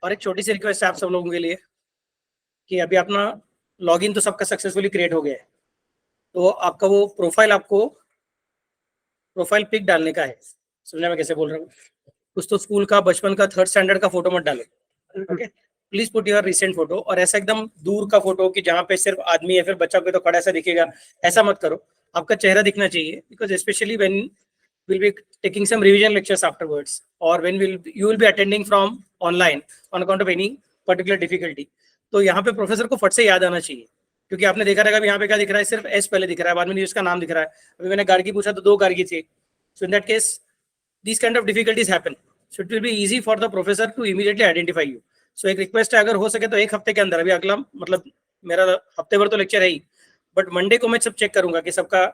और एक छोटी सी रिक्वेस्ट है आप सब लोगों के लिए कि अभी अपना लॉगिन तो सबका सक्सेसफुली क्रिएट हो गया है, तो आपका वो प्रोफाइल आपको प्रोफाइल पिक डालने का है। समझा मैं कैसे बोल रहा हूँ? कुछ तो स्कूल का, बचपन का, थर्ड स्टैंडर्ड का फोटो मत डालो, okay? Please put your recent photo, और ऐसा एकदम दूर का फोटो कि जहाँ पे सिर्फ आदमी है, फिर बच्चा कोई तो खड़ा ऐसा दिखेगा, ऐसा मत करो। आपका चेहरा दिखना चाहिए, because specially when we'll be taking some revision lectures afterwards, or when you will be attending from online on account of any particular difficulty, तो यहाँ पे प्रोफेसर को फट से याद आना चाहिए, क्योंकि आपने देखा रहेगा यहाँ पे क्या दिख रहा है, सिर्फ एस पहले दिख रहा है, बाद में उसका नाम दिख रहा है। अभी मैंने गार्गी पूछा तो 2 गार्गी थे, so in that case these kind of difficulties happen, so it will be easy for the professor to immediately identify you. So एक रिक्वेस्ट है, अगर हो सके तो 1 हफ्ते के अंदर, अभी अगला मतलब मेरा हफ्ते भर तो लेक्चर है ही, बट मंडे को मैं सब चेक करूंगा कि सबका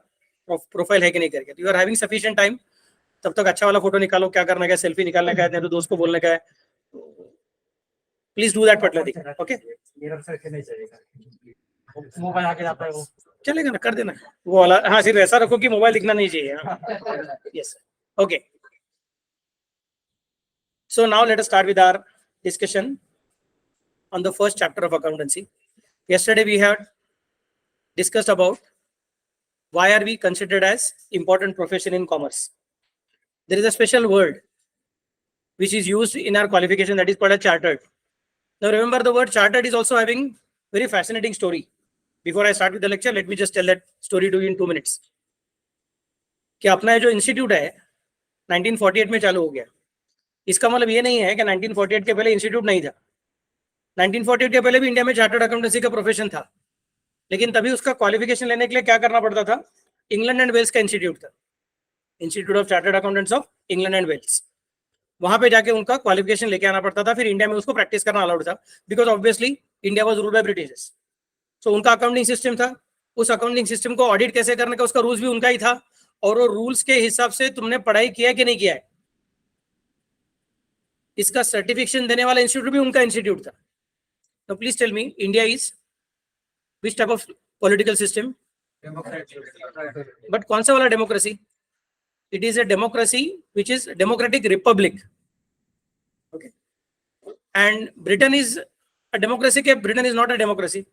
प्रोफाइल है कि नहीं करके। You are having sufficient time, तब तक अच्छा वाला फोटो निकालो, क्या करना है, सेल्फी निकालने का है, नहीं तो दोस्त को बोलने का है, please do that particular, okay? Mobile आके जाता है वो, चलेगा ना, कर देना वो वाला। हाँ, सिर्फ ऐसा रखो कि मोबाइल दिखना नहीं चाहिए। Yes, okay. So now let us start with our discussion on the first chapter of accountancy. Yesterday we had discussed about why are we considered as important profession in commerce. There is a special word which is used in our qualification, that is called a chartered. Now remember, the word chartered is also having very fascinating story. Before I start with the lecture, let me just tell that story to you in 2 minutes. कि अपना ये जो institute है 1948 में चालू हो गया। इसका मतलब ये नहीं है कि 1948 के पहले इंस्टीट्यूट नहीं था। 1948 के पहले भी इंडिया में चार्टर्ड अकाउंटेंसी का प्रोफेशन था, लेकिन तभी उसका क्वालिफिकेशन लेने के लिए क्या करना पड़ता था? इंग्लैंड एंड वेल्स का इंस्टीट्यूट था, Institute of Chartered Accountants of England and Wales. वहां पे जाके उनका क्वालिफिकेशन लेके आना पड़ता था, फिर इंडिया में उसको प्रैक्टिस करना अलाउड था, because obviously India was ruled by Britishers. So उनका अकाउंटिंग सिस्टम था, उस अकाउंटिंग सिस्टम को ऑडिट कैसे करने का उसका रूल्स भी उनका ही था, और वो रूल्स के हिसाब से तुमने पढ़ाई किया कि नहीं किया है, इसका सर्टिफिकेशन देने वाला इंस्टीट्यूट भी उनका इंस्टीट्यूट था। तो please tell me, India is which type of political system? But कौन सा वाला democracy? It is a democracy which is democratic republic, okay? And Britain is a democracy के? Britain is not a democracy,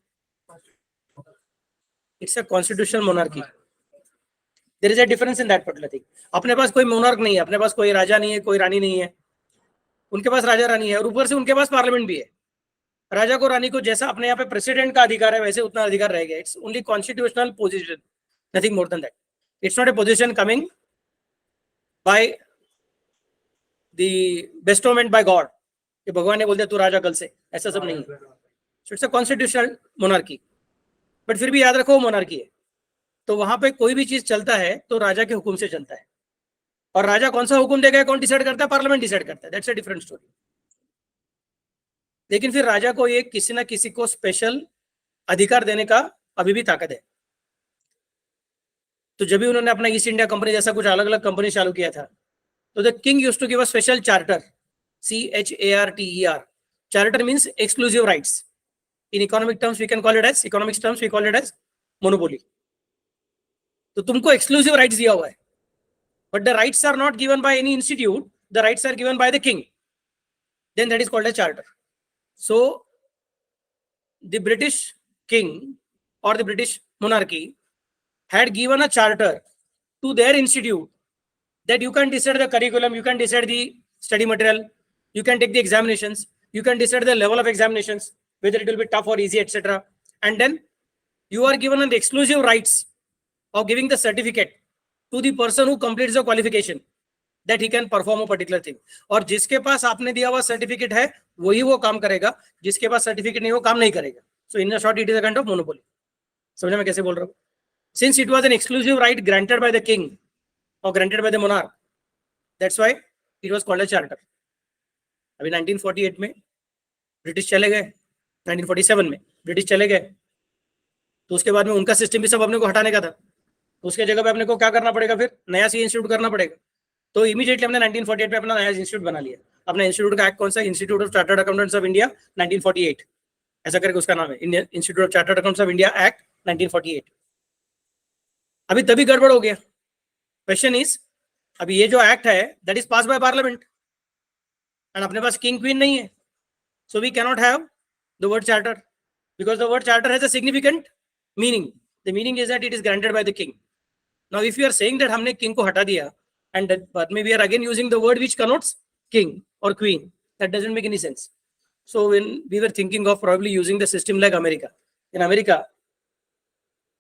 it's a constitutional monarchy. There is a difference in that particular thing. अपने पास कोई monarch नहीं है, अपने पास कोई राजा नहीं है, कोई रानी नहीं है, उनके पास राजा रानी है, और ऊपर से उनके पास पार्लियामेंट भी है। राजा को, रानी को जैसा अपने यहाँ पे प्रेसिडेंट का अधिकार है, वैसे उतना अधिकार रह गया। It's only constitutional position, nothing more than that. It's not a position coming by the bestowment by God, कि भगवान ने बोल दिया तू राजा कल से, ऐसा सब नहीं है। So it's a constitutional monarchy, but फिर भी याद रखो मोनार्की है। तो वहां पे कोई भी चीज चलता है तो राजा के हुक्म से चलता है, और राजा कौन सा हुक्म देगा, कौन डिसाइड करता है? पार्लियामेंट डिसाइड करता है। That's a different story. लेकिन फिर राजा को ये किसी ना किसी को स्पेशल अधिकार देने का अभी भी ताकत है। तो जब भी उन्होंने अपना ईस्ट इंडिया कंपनी जैसा कुछ अलग अलग कंपनी चालू किया था, तो the king used to give a special charter, CHARTER। Charter means exclusive rights. In economic terms we can call it as, economics terms we call it as monopoly. तो तुमको एक्सक्लूसिव राइट्स दिया हुआ है, but the rights are not given by any institute, the rights are given by the king, then that is called a charter. So the British king or the British monarchy had given a charter to their institute that you can decide the curriculum, you can decide the study material, you can take the examinations, you can decide the level of examinations, whether it will be tough or easy, etc. And then you are given the exclusive rights of giving the certificate to the person who completes the qualification, that he can perform a particular thing। और जिसके पास आपने दिया हुआ certificate है वही वो काम करेगा, जिसके पास सर्टिफिकेट नहीं वो काम नहीं करेगा। So in short it is a kind of monopoly. समझा मैं कैसे बोल रहा हूँ? Since it was an exclusive right granted by the king और granted by the monarch, that's why it was called a charter. अभी 1948 में ब्रिटिश चले गए, 1947 में ब्रिटिश चले गए, तो उसके बाद में उनका सिस्टम भी सब अपने को हटाने का था। तो उसके जगह पे अपने को क्या करना पड़ेगा? फिर नया सी इंस्टीट्यूट करना पड़ेगा। तो इमीडिएटली हमने 1948 में अपना नया इंस्टीट्यूट बना लिया। अपना इंस्टीट्यूट का एक्ट कौन सा? Institute of Chartered Accountants of India 1948, ऐसा करके उसका नाम है, Indian institute of Chartered Accountants of India act 1948। अभी तभी गड़बड़ हो गया। क्वेश्चन इज, अभी ये जो एक्ट है that is pass by parliament, and अपने पास किंग क्वीन नहीं है, so we cannot have the word charter because the word charter has a significant meaning. The meaning is that it is granted by the king. Now if you are saying that हमने king को हटा दिया and that, but maybe we are again using the word which connotes king or queen, that doesn't make any sense. So when we were thinking of probably using the system like America, in America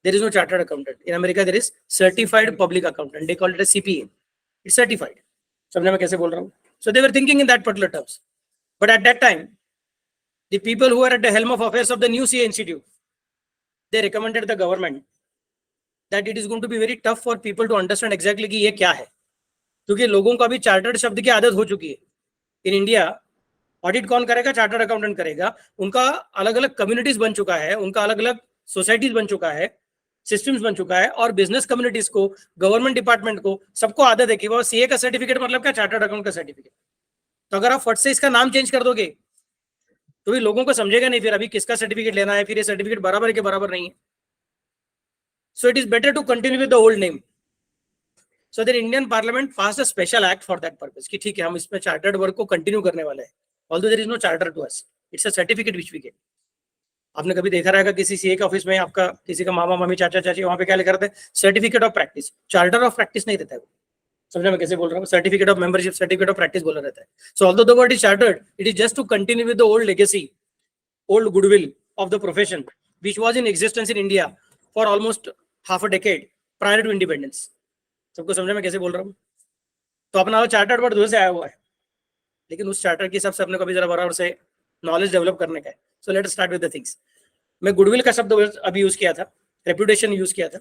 there is no chartered accountant. In America there is certified public accountant. They call it a CPA. It's certified. समझना मैं कैसे बोल रहा हूँ? So they were thinking in that particular terms. But at that time, the people who were at the helm of affairs of the new CA Institute, they recommended the government that it is going to be very tough for people to understand exactly कि ये क्या है, क्योंकि लोगों को अभी chartered शब्द की आदत हो चुकी है. इन इंडिया ऑडिट कौन करेगा? चार्टर्ड अकाउंटेंट करेगा. उनका अलग अलग कम्युनिटीज बन चुका है, उनका अलग अलग सोसाइटीज बन चुका है, सिस्टम्स बन चुका है, और बिजनेस कम्युनिटीज को, गवर्नमेंट डिपार्टमेंट को, सबको आदत है कि वो सीए का सर्टिफिकेट मतलब क्या? चार्टर्ड अकाउंट का सर्टिफिकेट. तो अगर आप फट से इसका नाम चेंज कर दोगे तो भी लोगों को समझेगा नहीं फिर अभी किसका सर्टिफिकेट लेना है, फिर ये सर्टिफिकेट बराबर के बराबर नहीं है. So it is better to continue with the old name. So the Indian parliament pass a special act for that purpose कि ठीक है हम इसमें चार्टर्ड वर्क को कंटिन्यू करने वाले हैं. Although there is no charter to us, it's a certificate which we get. आपने कभी देखा रहेगा किसी सीए के ऑफिस में आपका किसी का मामा मामी चाचा चाची, वहां पे क्या लिखा रहता है? Certificate of practice. Charter of practice नहीं रहता है वो. समझा मैं कैसे बोल रहा हूँ? Certificate of membership, certificate of practice बोला रहता है. So although the word is chartered, it is just to continue with the old legacy, old goodwill of the profession which was in existence in India for almost half a decade prior to independence. सबको समझा मैं कैसे बोल रहा हूँ? तो अपना chartered word दूर से आया हुआ है, लेकिन उस चार्टर की सबसे अपने को भी जरा बराबर से नॉलेज डेवलप करने का है. So let us start with the things. मैं गुडविल का शब्द अभी यूज किया था, रेपुटेशन यूज किया था.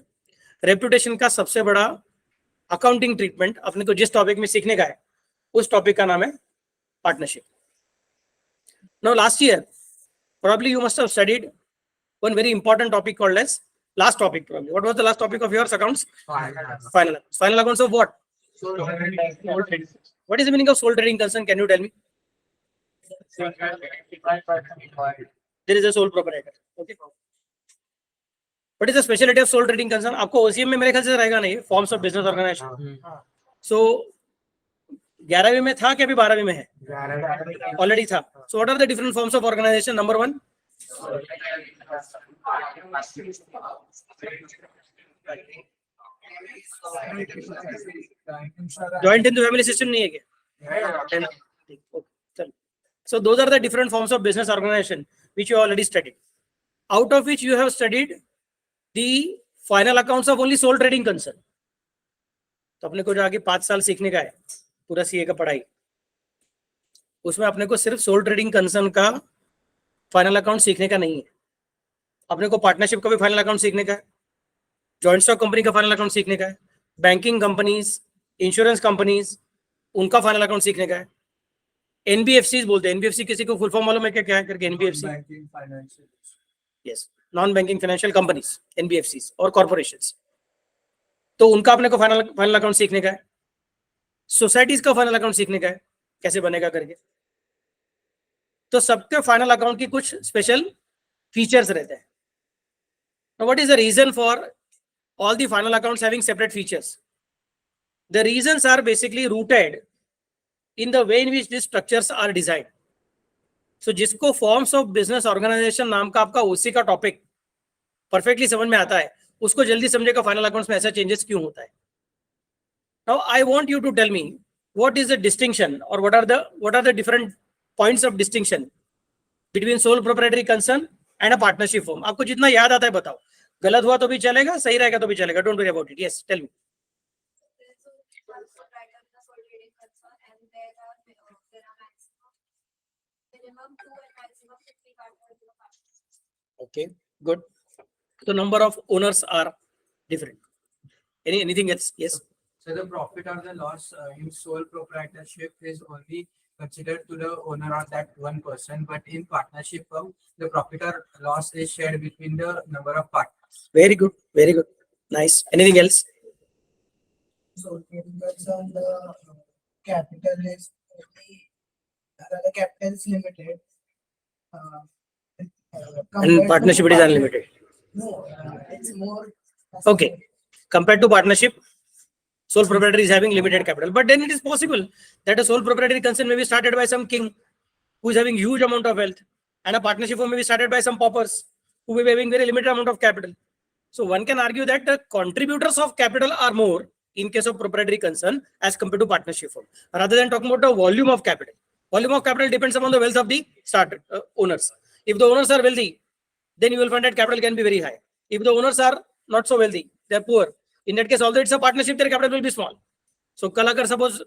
रेपुटेशन का सबसे बड़ा अकाउंटिंग ट्रीटमेंट अपने को जिस टॉपिक में सीखने का है उस टॉपिक का नाम है partnership. Now last year probably you must have studied one very important topic called as last topic probably. What was the last topic of yours? Accounts? Final accounts. Final accounts of what? What is the meaning of sole trading concern? Can you tell me? There is a sole proprietor. Okay. What is the specialty of sole trading concern? आपको OCM में मेरे ख्याल से रहेगा नहीं, forms of business organisation. सो 11वीं में था कि अभी 12वीं में है? ऑलरेडी था. So what are the different forms of organization? Number 1, joint in the family system नहीं है क्या? So those are the different forms of business organization which you already studied, out of which you have studied the final accounts of only sole trading concern. तो अपने को जो आगे 5 साल सीखने का है पूरा सीए का पढ़ाई, उसमें अपने को सिर्फ सोल ट्रेडिंग कंसर्न का फाइनल अकाउंट सीखने का नहीं है. अपने को पार्टनरशिप का भी फाइनल अकाउंट सीखने का है, जॉइंट स्टॉक कंपनी का फाइनल अकाउंट सीखने का है, बैंकिंग कंपनीज, इंश्योरेंस कंपनीज, उनका फाइनल अकाउंट सीखने का है. एनबीएफसी बोलते हैं. एनबीएफसी किसी को फुल फॉर्म मालूम है क्या क्या है करके? NBFC, yes, non banking financial companies, NBFC और कॉर्पोरेशंस. तो उनका अपने को फाइनल अकाउंट सीखने का है. सोसाइटीज का फाइनल अकाउंट सीखने का है कैसे बनेगा करके. तो सबके फाइनल अकाउंट की कुछ स्पेशल फीचर्स रहते हैं. Now what is the reason for all the final accounts having separate features? The reasons are basically rooted in the way in which these structures are designed. So जिसको forms of business organization नाम का आपका ओसी का topic perfectly समझ में आता है, उसको जल्दी समझेगा फाइनल अकाउंट्स में ऐसा चेंजेस क्यों होता है. Now I want you to tell me what is the distinction or what are the different points of distinction between sole proprietary concern and a partnership firm. आपको जितना याद आता है बताओ. गलत हुआ तो भी चलेगा, सही रहेगा तो भी चलेगा. Don't worry about it. Yes, tell me. Okay, good. So number of owners are different. Anything else? Yes. So the profit or the loss in sole proprietorship is only considered to the owner of that one person, but in partnership firm, the profit or loss is shared between the number of partners. Very good, very good, nice. Anything else? So the capital is the capital is limited. And partnership it is unlimited. No, it's more. Okay, compared to partnership, sole proprietor is having limited capital. But then it is possible that a sole proprietary concern may be started by some king who is having huge amount of wealth, and a partnership firm may be started by some paupers who may be having very limited amount of capital. So one can argue that the contributors of capital are more in case of proprietary concern as compared to partnership firm, rather than talking about the volume of capital. Volume of capital depends upon the wealth of the owners. If the owners are wealthy, then you will find that capital can be very high. If the owners are not so wealthy, they are poor, in that case, although it's a partnership, their capital will be small. So कल अगर suppose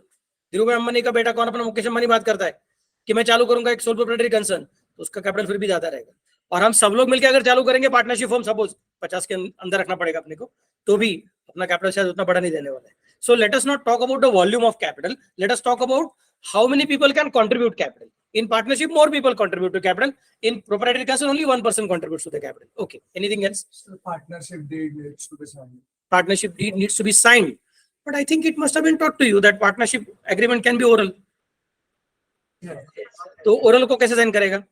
Dhirubhai Ambani का बेटा कौन अपना मुकेश अंबानी बात करता है कि मैं चालू करूंगा एक सोल प्रोप्राइटरी कंसर्न, तो उसका कैपिटल फिर भी ज्यादा रहेगा. और हम सब लोग मिलकर अगर चालू करेंगे पार्टनरशिप फॉर्म, सपोज 50 के अंदर रखना पड़ेगा अपने को, तो भी अपना कैपिटल शायद उतना बड़ा नहीं देने वाला है. So let us not talk about the volume of capital, let us talk about how many people can contribute capital. In partnership, more people contribute to capital. In proprietary concern, only one person contributes to the capital. Okay. Anything else? So partnership deed needs to be signed. Partnership deed needs to be signed. But I think it must have been taught to you that partnership agreement can be oral. Yeah. तो oral को कैसे sign करेगा?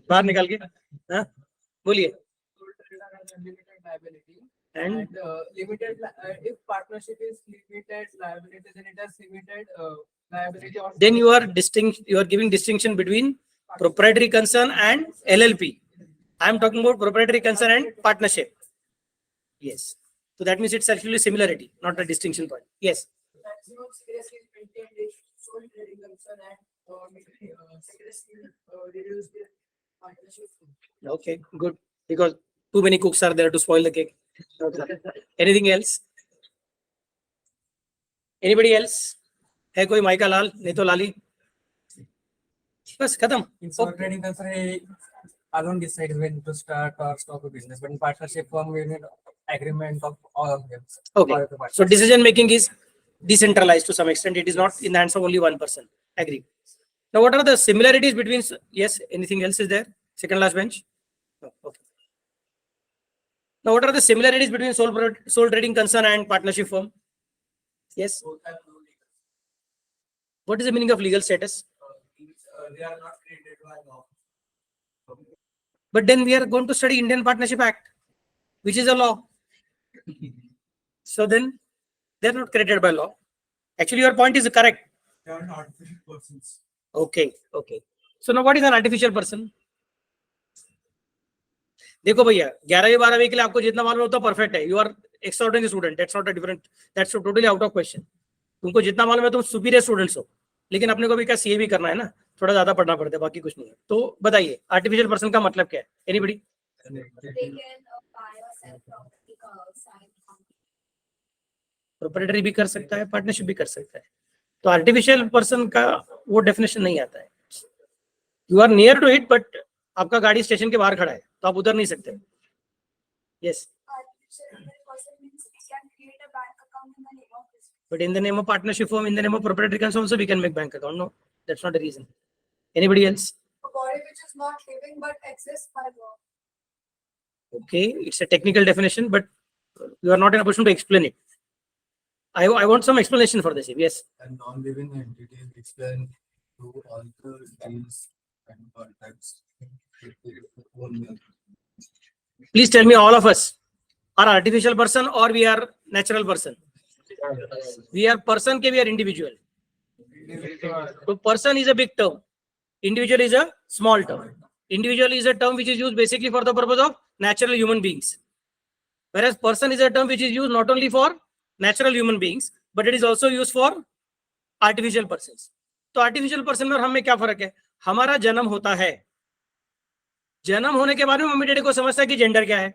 बाहर निकाल के, हाँ बोलिए. Limited liability. And Limited, if partnership is limited liability, then it has limited liability. then you are giving distinction between proprietary concern and LLP. I am talking about proprietary concern and partnership. Yes. So that means it's actually similarity, not a distinction point. Yes. Maximum secrecy is maintained if sole trading concern and secrecy reduced in partnership. Okay, good. Because too many cooks are there to spoil the cake. Okay. Anything else? Anybody else? है कोई mica लाल? नहीं तो लाली. बस खत्म. In sole trading concern, I don't decide when to start or stop a business, but in partnership firm, we need agreement of all of them. Okay. All of the parties. So decision making is decentralized to some extent. It is not in the hands of only one person. Agree. Now, what are the similarities between? Yes. Anything else is there? Second last bench. No. Okay. Now, what are the similarities between sole trading concern and partnership firm? Yes. Both have no legal. What is the meaning of legal status? They are not created by law. But then we are going to study Indian Partnership Act, which is a law. So then they are not created by law. Actually, your point is correct. They are not artificial persons. Okay. Okay. So now what is an artificial person? देखो भैया 11वीं 12वीं के लिए आपको जितना मालूम होता है परफेक्ट है. You are extraordinary student. That's not a different, that's totally out of question. तुमको जितना मालूम है तुम सुपीरियर स्टूडेंट्स हो, लेकिन अपने को भी क्या सीए भी करना है ना, थोड़ा ज्यादा पढ़ना पड़ता है, बाकी कुछ नहीं है. तो बताइए आर्टिफिशियल पर्सन का मतलब क्या है? एनीबडी? प्रोप्राइटरी भी कर सकता है, पार्टनरशिप भी कर सकता है. तो आर्टिफिशियल पर्सन का वो डेफिनेशन नहीं आता है. You are near to it, but आपका गाड़ी स्टेशन के बाहर खड़ा है तो आप उधर नहीं सकते. Yes. But in the name of partnership firm, in the name of proprietary concern also we can make bank account. No, that's not the reason. Anybody else? A body which is not living but exists by law. Okay, it's a technical definition, but you are not in a position to explain it. I want some explanation for this. Yes. A non-living entity which can do all the deals and contacts. Please tell me, all of us are artificial person or we are natural person? We are person ke we are individual. So person is a big term. Individual is a small term. Individual is a term which is used basically for the purpose of natural human beings. Whereas person is a term which is used not only for natural human beings, but it is also used for artificial persons. तो artificial person और हम में क्या फर्क है? हमारा जन्म होता है, जन्म होने के बाद में मम्मी डैडी को समझता है कि जेंडर क्या है,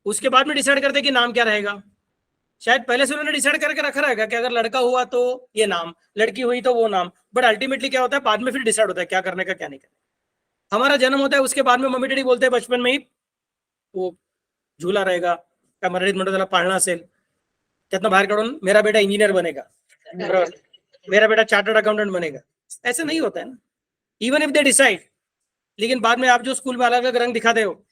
उसके बाद में डिसाइड करते हैं कि नाम क्या रहेगा. शायद पहले से उन्होंने डिसाइड करके रखा रहेगा कि अगर लड़का हुआ तो ये नाम, लड़की हुई तो वो नाम, बट अल्टीमेटली क्या होता है बाद में फिर डिसाइड होता है क्या करने का क्या नहीं करना. हमारा जन्म होता है, उसके बाद में मम्मी डैडी बोलते हैं बचपन में ही वो झूला रहेगा, काय मराठीत म्हणतो त्याला पाळणा असेल, त्यातनं बाहेर काढून मेरा बेटा इंजिनियर बनेगा, मेरा बेटा चार्टर्ड अकाउंटेंट बनेगा. ऐसा नहीं होता है ना. इवन इफ दे डिसाइड, लेकिन बाद में आप जो स्कूल में अलग अलग रंग दिखाते हो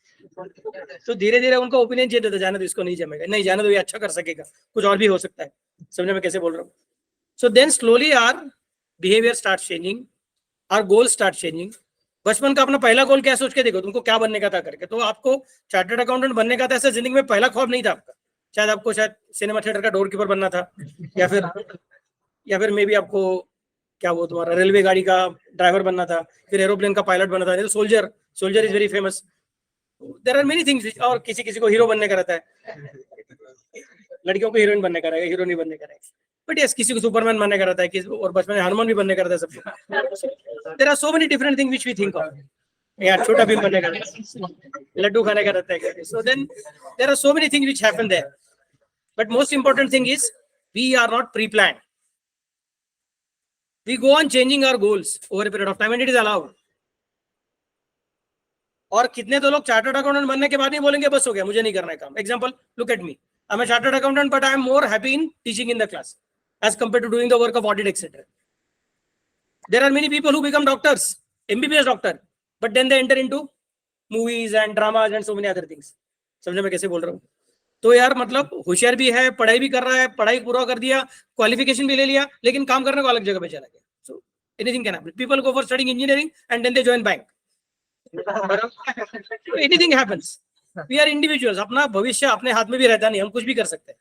तो धीरे धीरे उनका ओपिनियन चेंज होता है, जाने दो इसको नहीं जमेगा, नहीं जाने दो ये अच्छा कर सकेगा, कुछ और भी हो सकता है. समझने में कैसे बोल रहा हूँ? So then slowly our behaviour start changing, our goal start changing. बचपन का अपना पहला गोल क्या सोच के देखो, तुमको क्या बनने का था करके. तो आपको चार्टर्ड अकाउंटेंट बनने का था, ऐसा जिंदगी में पहला ख्वाब नहीं था आपका. शायद आपको शायद सिनेमा थिएटर का डोर कीपर बनना था, या फिर मे बी आपको क्या वो तुम्हारा रेलवे गाड़ी का ड्राइवर बनना था, फिर एरोप्लेन का पायलट बनना था, soldier is very famous. There are many things. और किसी को हीरो बनने का रहता है, लड़कियों को हीरोइन बनने का रहेगा, हीरो नहीं बनने का रहेगा. बट यस, किसी को सुपरमैन बनने का रहता है, और बचपन में हनुमान भी बनने का रहता है सबको. There are so many different things which we think of. यार छोटा भीम बनने का, लड्डू खाने का रहता है. So then there are so many things which happen there. But most important thing is we are not pre planned. We go on changing our goals over a period of time and it is allowed. और कितने तो लोग chartered accountant बनने के बाद नहीं बोलेंगे बस हो गया, मुझे नहीं करना है काम. Example, look at me, I am a chartered accountant but I am more happy in teaching in the class as compare to doing the work of audit etcetera. There are many people who become doctors, MBBS doctor, but then they enter into movies and dramas and so many other things. समझे मैं कैसे बोल रहा हूँ? तो यार मतलब होशियार भी है, पढ़ाई भी कर रहा है, पढ़ाई पूरा कर दिया, क्वालिफिकेशन भी ले लिया, लेकिन काम करने को अलग जगह पे चला गया. So anything can happen. People go for studying engineering and then they join bank. Anything happens. We are individuals. अपना भविष्य अपने हाथ में भी रहता नहीं, हम कुछ भी कर सकते हैं.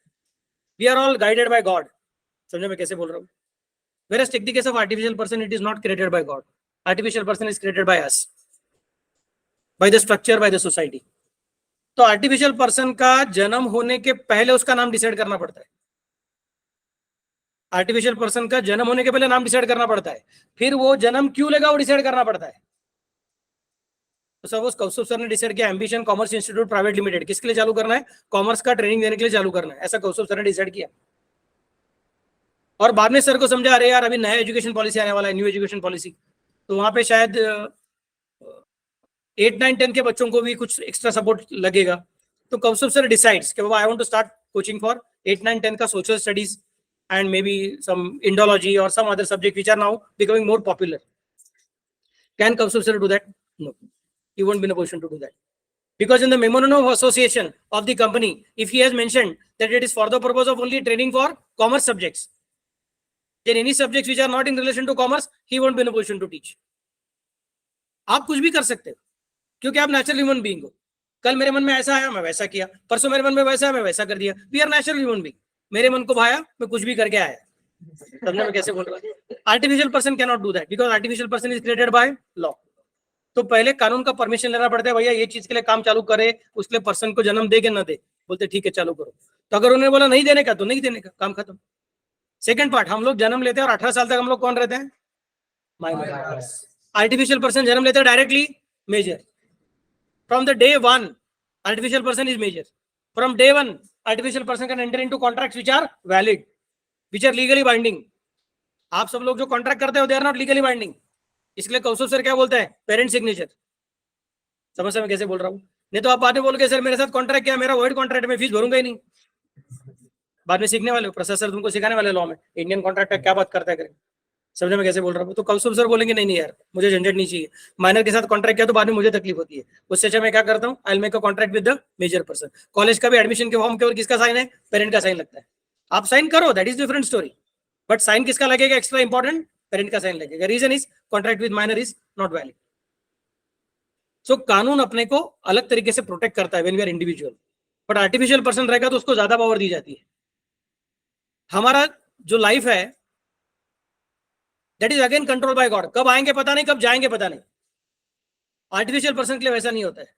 We are all guided by God. समझे मैं कैसे बोल रहा हूँ? Whereas take the case of artificial person, it is not created by God. Artificial person is created by us, by the structure, by the society. तो artificial person का जन्म होने के पहले उसका नाम डिसाइड करना पड़ता है. आर्टिफिशियल पर्सन का जन्म होने के पहले नाम डिसाइड करना पड़ता है, फिर वो जन्म क्यों लेगा वो डिसाइड करना पड़ता है. तो सपोज कौस्तुभ सर ने डिसाइड किया ambition commerce institute private limited किसके लिए चालू करना है? कॉमर्स का ट्रेनिंग देने के लिए चालू करना है. ऐसा कौस्तुभ सर ने डिसाइड किया. और बाद में सर को समझा, अरे यार अभी नया एजुकेशन पॉलिसी आने वाला है, न्यू एजुकेशन पॉलिसी, तो वहां पे शायद 8, 9, 10 के बच्चों को भी कुछ एक्स्ट्रा सपोर्ट लगेगा. तो कौस्तुभ सर डिसाइड्स कि बाबा I want to start coaching for 8, 9, 10 का social studies and maybe some Indology or some other subject which are now becoming more popular. Can Kaustubh sir do that? No, he won't be in a position to do that. Because in the memorandum of association of the company, if he has mentioned that it is for the purpose of only training for commerce subjects, then any subjects which are not in relation to commerce, he won't be in a position to teach. आप कुछ भी कर सकते हो क्योंकि आप natural human being हो. कल मेरे मन में ऐसा आया मैं वैसा किया, परसों मेरे मन में वैसा है मैं वैसा कर दिया. We are natural human being. मेरे मन को भाया मैं कुछ भी करके आया. समझना मैं कैसे बोल रहा हूँ? Artificial person can not do that because artificial person is created by law. तो पहले कानून का परमिशन लेना पड़ता है, भैया ये चीज के लिए काम चालू करे, उसके लिए पर्सन को जन्म दे के ना दे. बोलते ठीक है चालू करो. तो अगर उन्होंने बोला नहीं देने का तो नहीं देने का, काम खत्म. सेकंड पार्ट, हम लोग जन्म लेते हैं और 18 साल तक हम लोग कौन रहते हैं? माइनर. आर्टिफिशियल पर्सन जन्म लेते हैं directly major. From the day one artificial person is major. From day one, artificial person can enter into contracts which are valid, which are legally binding. आप सब लोग जो कॉन्ट्रैक्ट करते हो, they are not legally binding. इसलिए कौस्तुभ sir क्या बोलते हैं? Parent signature. समझ में कैसे बोल रहा हूँ? नहीं तो आप बाद में बोल के सर मेरे साथ कॉन्ट्रैक्ट किया, मेरा वॉइड कॉन्ट्रैक्ट में फीस भरूंगा ही नहीं. बाद में सीखने वाले हो, प्रोफेसर तुमको सिखाने वाले लॉ में इंडियन कॉन्ट्रैक्ट का क्या बात करता है करें. समझे मैं कैसे बोल रहा हूँ? तो कौस्तुभ सर बोलेंगे नहीं यार मुझे झंझट नहीं चाहिए, माइनर के साथ कॉन्ट्रैक्ट किया तो बाद में मुझे तकलीफ होती है, उससे अच्छा मैं क्या करता हूँ, I will make a contract with the major person. College का भी एडमिशन के फॉर्म केवल किसका साइन है? पेरेंट का साइन लगता है. आप साइन करो, that is different story, but sign किसका लगेगा एक्स्ट्रा इंपॉर्टेंट? पेरेंट का साइन लगेगा. Reason is contract with minor is not valid. So कानून अपने को अलग तरीके से प्रोटेक्ट करता है when we are individual, but artificial person रहेगा तो उसको ज्यादा पावर दी जाती है. हमारा जो लाइफ है that is again controlled by God. कब आएंगे पता नहीं, कब जाएंगे पता नहीं. आर्टिफिशियल पर्सन के लिए वैसा नहीं होता है.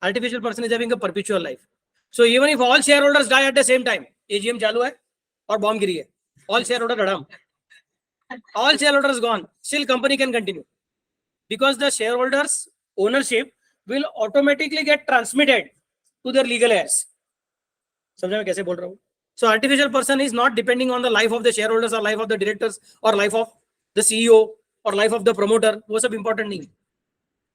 Artificial person is having a perpetual life. So even if all share holders die at the same time, AGM चालू है और बॉम्ब गिरी है, ऑल शेयर होल्डर हड़म, all share holders gone, still company can continue because the share holders ownership will automatically get transmitted to their legal heirs. समझ में कैसे बोल रहा हूँ? So artificial person is not depending on the life of the share holders और life of the directors और life of the CEO और life of the promoter. वो सब इंपॉर्टेंट नहीं है.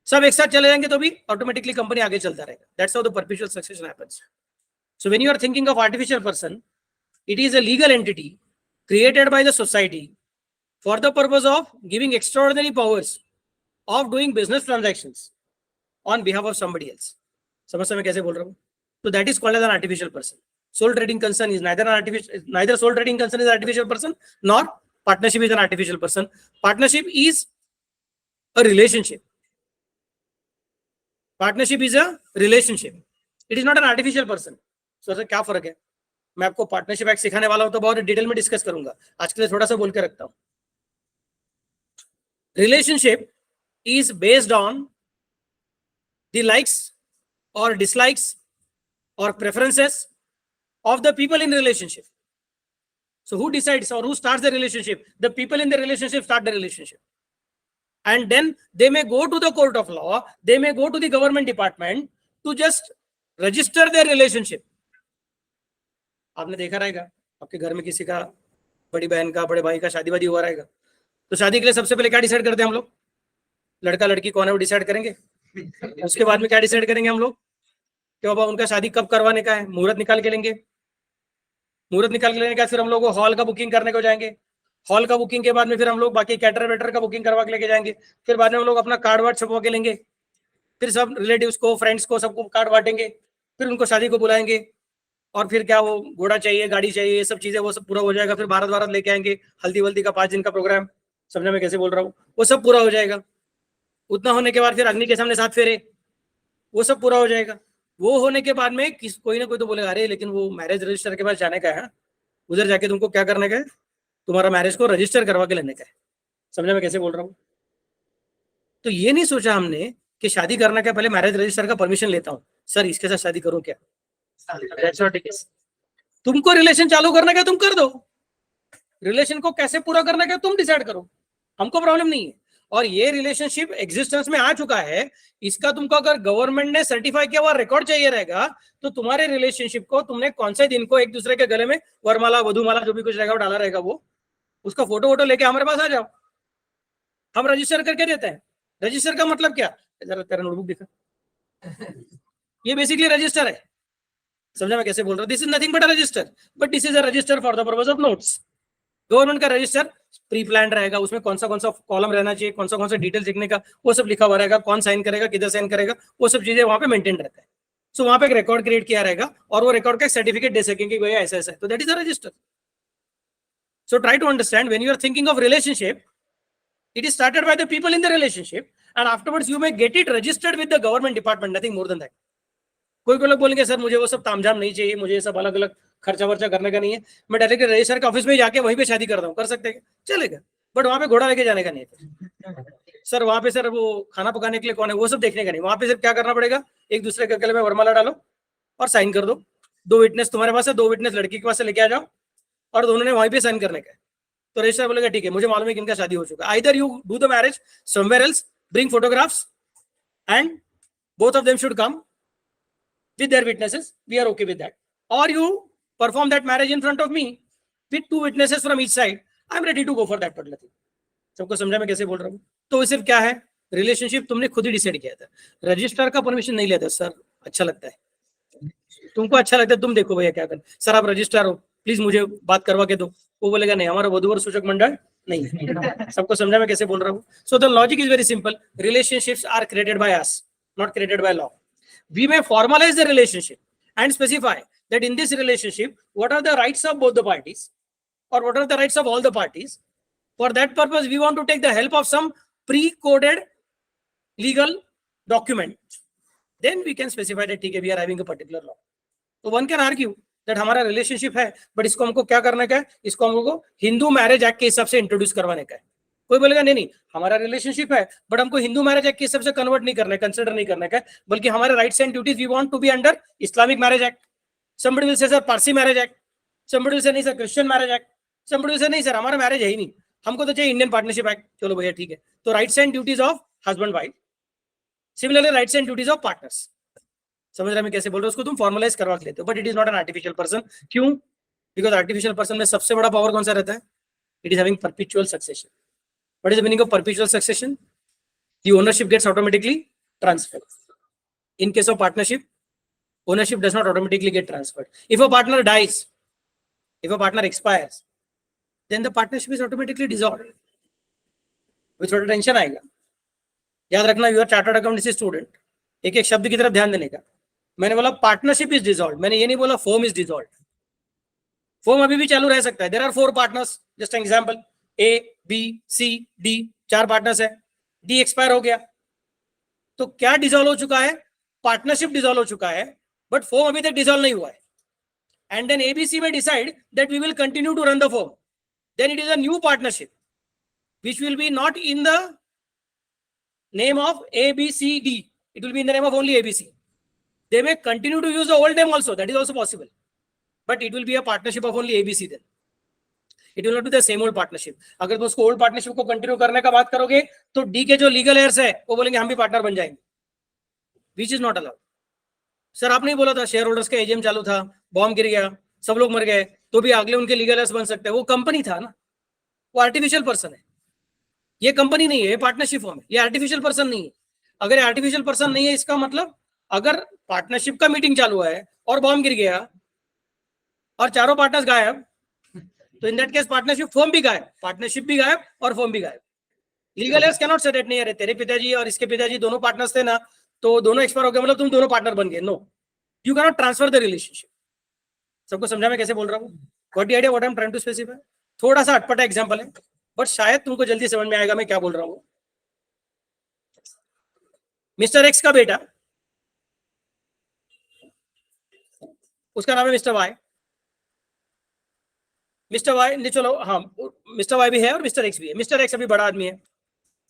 सब एक साथ चले जाएंगे तो भी ऑटोमेटिकली कंपनी आगे चलता रहेगा. That's how the perpetual succession happens. So when you are thinking of artificial person, it is a legal entity created by the society for the purpose of giving extraordinary powers of doing business transactions on behalf of somebody else. समझ में कैसे बोल रहा हूँ? तो that is called as an artificial person. Sole trading concern is neither sole trading concern is artificial person nor partnership is an artificial person. Partnership is a relationship. Partnership is a relationship. It is not an artificial person. So sir क्या फर्क है? मैं आपको partnership act सिखाने वाला हूं तो बहुत डिटेल में डिस्कस करूंगा, आज के लिए थोड़ा सा बोल के रखता हूं। Relationship is based on the likes or dislikes or preferences of the people in relationship. So who decides or who starts the relationship? The people in the relationship start the relationship. And then they may go to the court of law, they may go to the government department to just register their relationship. आपने देखा रहेगा आपके घर में किसी का, बड़ी बहन का, बड़े भाई का शादी वादी हुआ रहेगा, तो शादी के लिए सबसे पहले क्या डिसाइड करते हैं हम लोग? लड़का लड़की कौन है वो डिसाइड करेंगे। उसके बाद में क्या डिसाइड करेंगे हम लोग कि बाबा उनका शादी कब करवाने का है, मुहूर्त निकाल के लेंगे। मुहूर्त निकाल के लेने के बाद फिर हम लोग हॉल का बुकिंग करने को जाएंगे। हॉल का बुकिंग के बाद में फिर हम लोग बाकी कैटर वेटर का बुकिंग करवा के लेके जाएंगे। फिर बाद में हम लोग अपना कार्ड वार्ड छपवा के लेंगे, फिर सब रिलेटिव्स को, फ्रेंड्स को, सबको कार्ड बांटेंगे, फिर उनको शादी को बुलाएंगे। और फिर क्या वो घोड़ा चाहिए, गाड़ी चाहिए, ये सब चीजें, वो सब पूरा हो जाएगा। फिर बारात वारात लेके आएंगे, हल्दी वल्दी का 5 दिन का प्रोग्राम, समझने में कैसे बोल रहा हूँ, वो सब पूरा हो जाएगा। उतना होने के बाद फिर अग्नि के सामने 7 फेरे, वो सब पूरा हो जाएगा। वो होने के बाद में कोई ना कोई तो बोलेगा अरे लेकिन वो मैरिज रजिस्टर के पास जाने का है, उधर जाके तुमको क्या करने का है, तुम्हारा मैरिज को रजिस्टर करवा के लेने का है। समझने में कैसे बोल रहा हूँ? तो ये नहीं सोचा हमने कि शादी करने के पहले मैरिज रजिस्टर का परमिशन लेता हूँ, सर इसके साथ शादी करूं क्या? तुमको रिलेशन चालू करना क्या तुम कर दो, रिलेशन को कैसे पूरा करना क्या तुम डिसाइड करो, हमको प्रॉब्लम नहीं है। और ये रिलेशनशिप एग्जिस्टेंस में आ चुका है, इसका तुमको अगर गवर्नमेंट ने सर्टिफाई किया हुआ रिकॉर्ड चाहिए रहेगा, तो तुम्हारे रिलेशनशिप को तुमने कौन से दिन को एक दूसरे के गले में वरमाला, वधुमाला, जो भी कुछ रहेगा वो डाला रहेगा, वो उसका फोटो वोटो लेके हमारे पास आ जाओ, हम रजिस्टर करके देते हैं। रजिस्टर का मतलब क्या, जरा तेरा नोटबुक दिखा, ये बेसिकली रजिस्टर है। समझा मैं कैसे बोल रहा हूँ? This is nothing but a resistor, but this is a register for the purpose of notes. Government का रजिस्टर प्री प्लान रहेगा, उसमें कौन सा कॉलम रहना चाहिए, कौन सा डिटेल्स लिखने का, वो सब लिखा हुआ रहेगा, कौन साइन करेगा, किधर साइन करेगा, वो सब चीजें वहां पे मेंटेन रहता है। सो वहां पे एक रिकॉर्ड क्रिएट किया रहेगा और वो रिकॉर्ड का सर्टिफिकेट दे सकेंगे कि भैया ऐसा ऐसा है, तो that is a register. So try to understand when you are thinking of relationship, it is started by the people in the relationship and afterwards you may get it registered with the government department, nothing more than that. कोई लोग बोलेंगे sir मुझे वो सब तामझाम नहीं चाहिए, मुझे ये सब अलग अलग खर्चा वर्चा करने का नहीं है, मैं डायरेक्ट रजिस्टर के ऑफिस में जाके वहीं पे शादी करता हूँ, कर सकते हैं, चलेगा, बट वहां पे घोड़ा लेके जाने का नहीं है सर। वहां पे सर वो खाना पकाने के लिए कौन है वो सब देखने का नहीं, वहां पे सिर्फ क्या करना पड़ेगा, एक दूसरे के गले में वरमाला डालो और साइन कर दो। 2 विटनेस तुम्हारे पास है, 2 विटनेस लड़की के पास से लेके आ जाओ और दोनों ने वहीं पे साइन करने का है। तो रजिस्टर बोलेगा ठीक है, मुझे मालूम है कि इनका शादी हो चुका है। Either you do the marriage somewhere else, bring photographs and both of them should come with their witnesses, we are okay with that, or you perform that marriage in front of me with 2 witnesses from each side, I am ready to go for that particular thing. सबको समझा मैं कैसे बोल रहा हूँ? तो सिर्फ क्या है, रिलेशनशिप तुमने खुद ही डिसाइड किया था, रजिस्टर का परमिशन नहीं लिया था। सर अच्छा लगता है, तुमको अच्छा लगता है, तुम देखो भैया क्या कर, सर आप रजिस्टर हो, प्लीज मुझे बात करवा के दो, वो बोलेगा नहीं हमारा वधूवर सूचक मंडल नहीं है। सबको समझा मैं कैसे बोल रहा हूँ? So the logic is very simple, relationships are created by us, not created by law. We may formalize the relationship and specify that in this relationship, what are the rights of both the parties or what are the rights of all the parties. For that purpose, we want to take the help of some pre-coded legal document. Then we can specify that okay, we are having a particular law. So one can argue that हमारा relationship है, but इसको हमको क्या करने का है, इसको हमको हिंदू मैरिज एक्ट के हिसाब से इंट्रोड्यूस करवाने का है। कोई बोलेगा नहीं हमारा रिलेशनशिप है बट हमको हिंदू मैरिज एक्ट के हिसाब से कन्वर्ट नहीं करना है, कंसिडर नहीं करने का, बल्कि हमारे rights and duties we want to be under Islamic marriage act. somebody will say sir Parsi marriage act, somebody will say नहीं sir Christian marriage act, somebody will say नहीं सर हमारा मैरिज है ही नहीं, हमको तो चाहिए इंडियन पार्टनरशिप एक्ट। चलो भैया ठीक है, तो rights and duties of husband wife, similarly rights and duties of partners. समझ रहे मैं कैसे बोल रहा हूँ? उसको तुम फॉर्मलाइज करवा लेते हो, but it is not an artificial person. क्यों? बिकॉज आर्टिफिशियल पर्सन में सबसे बड़ा पावर कौन सा रहता है? It is having perpetual succession. What is the meaning of perpetual succession? The ownership gets automatically transferred. In case of partnership, ownership does not automatically get transferred. If a partner dies, if a partner expires, then the partnership is automatically dissolved. with थोड़ा tension आएगा। याद रखना, you are chartered accountancy student, एक एक शब्द की तरफ ध्यान देने का। मैंने बोला पार्टनरशिप इज डिसॉल्व, मैंने ये नहीं बोला फर्म इज डिसॉल्व। फर्म अभी भी चालू रह सकता है। There are 4 partners, just an example, A, B, C, D, 4 partners है, D एक्सपायर हो गया, तो क्या डिसॉल्व हो चुका है? पार्टनरशिप डिसॉल्व हो चुका है, बट फर्म अभी तक डिसॉल्व नहीं हुआ है। and then ABC may decide that we will continue to run the firm. Then it is a new partnership, which will be not in the name of ABCD. It will be in the name of only ABC. They may continue to use the old name also. That is also possible. But it will be a partnership of only ABC then. It will not be the same old partnership. अगर तुम उसको old partnership को continue करने का बात करोगे, तो D के जो legal heirs है, वो बोलेंगे हम भी partner बन जाएंगे. Which is not allowed. Sir आपने बोला था शेयर होल्डर्स का एजीएम चालू था, बॉम्ब गिर गया, सब लोग मर गए, तो भी अगले उनके लीगल एयर्स बन सकते हैं. वो कंपनी था ना, वो आर्टिफिशियल पर्सन है. ये कंपनी नहीं है, ये पार्टनरशिप फॉर्म है. ये आर्टिफिशियल पर्सन नहीं है. अगर आर्टिफिशियल पर्सन नहीं है, इसका मतलब अगर पार्टनरशिप का मीटिंग चालू है और बॉम्ब गिर गया और चारों पार्टनर्स गायब, तो in that case partnership form भी गायब, पार्टनरशिप भी गायब और फॉर्म भी गायब. Legal heirs can not say that नहीं है तेरे पिताजी और इसके पिताजी दोनों पार्टनर्स थे ना, तो दोनों एक्सपायर हो गए मतलब तुम दोनों पार्टनर बन गए. No, you can not transfer the relationship. सबको समझा मैं कैसे बोल रहा हूँ? What the idea, what I am trying to specify. थोड़ा सा अटपटा एग्जांपल है, बट शायद तुमको जल्दी समझ में आएगा मैं क्या बोल रहा हूँ. मिस्टर एक्स का बेटा, उसका नाम है मिस्टर वाई. मिस्टर वाई ने, चलो हाँ, मिस्टर वाई भी है और मिस्टर एक्स भी है. मिस्टर एक्स अभी बड़ा आदमी है,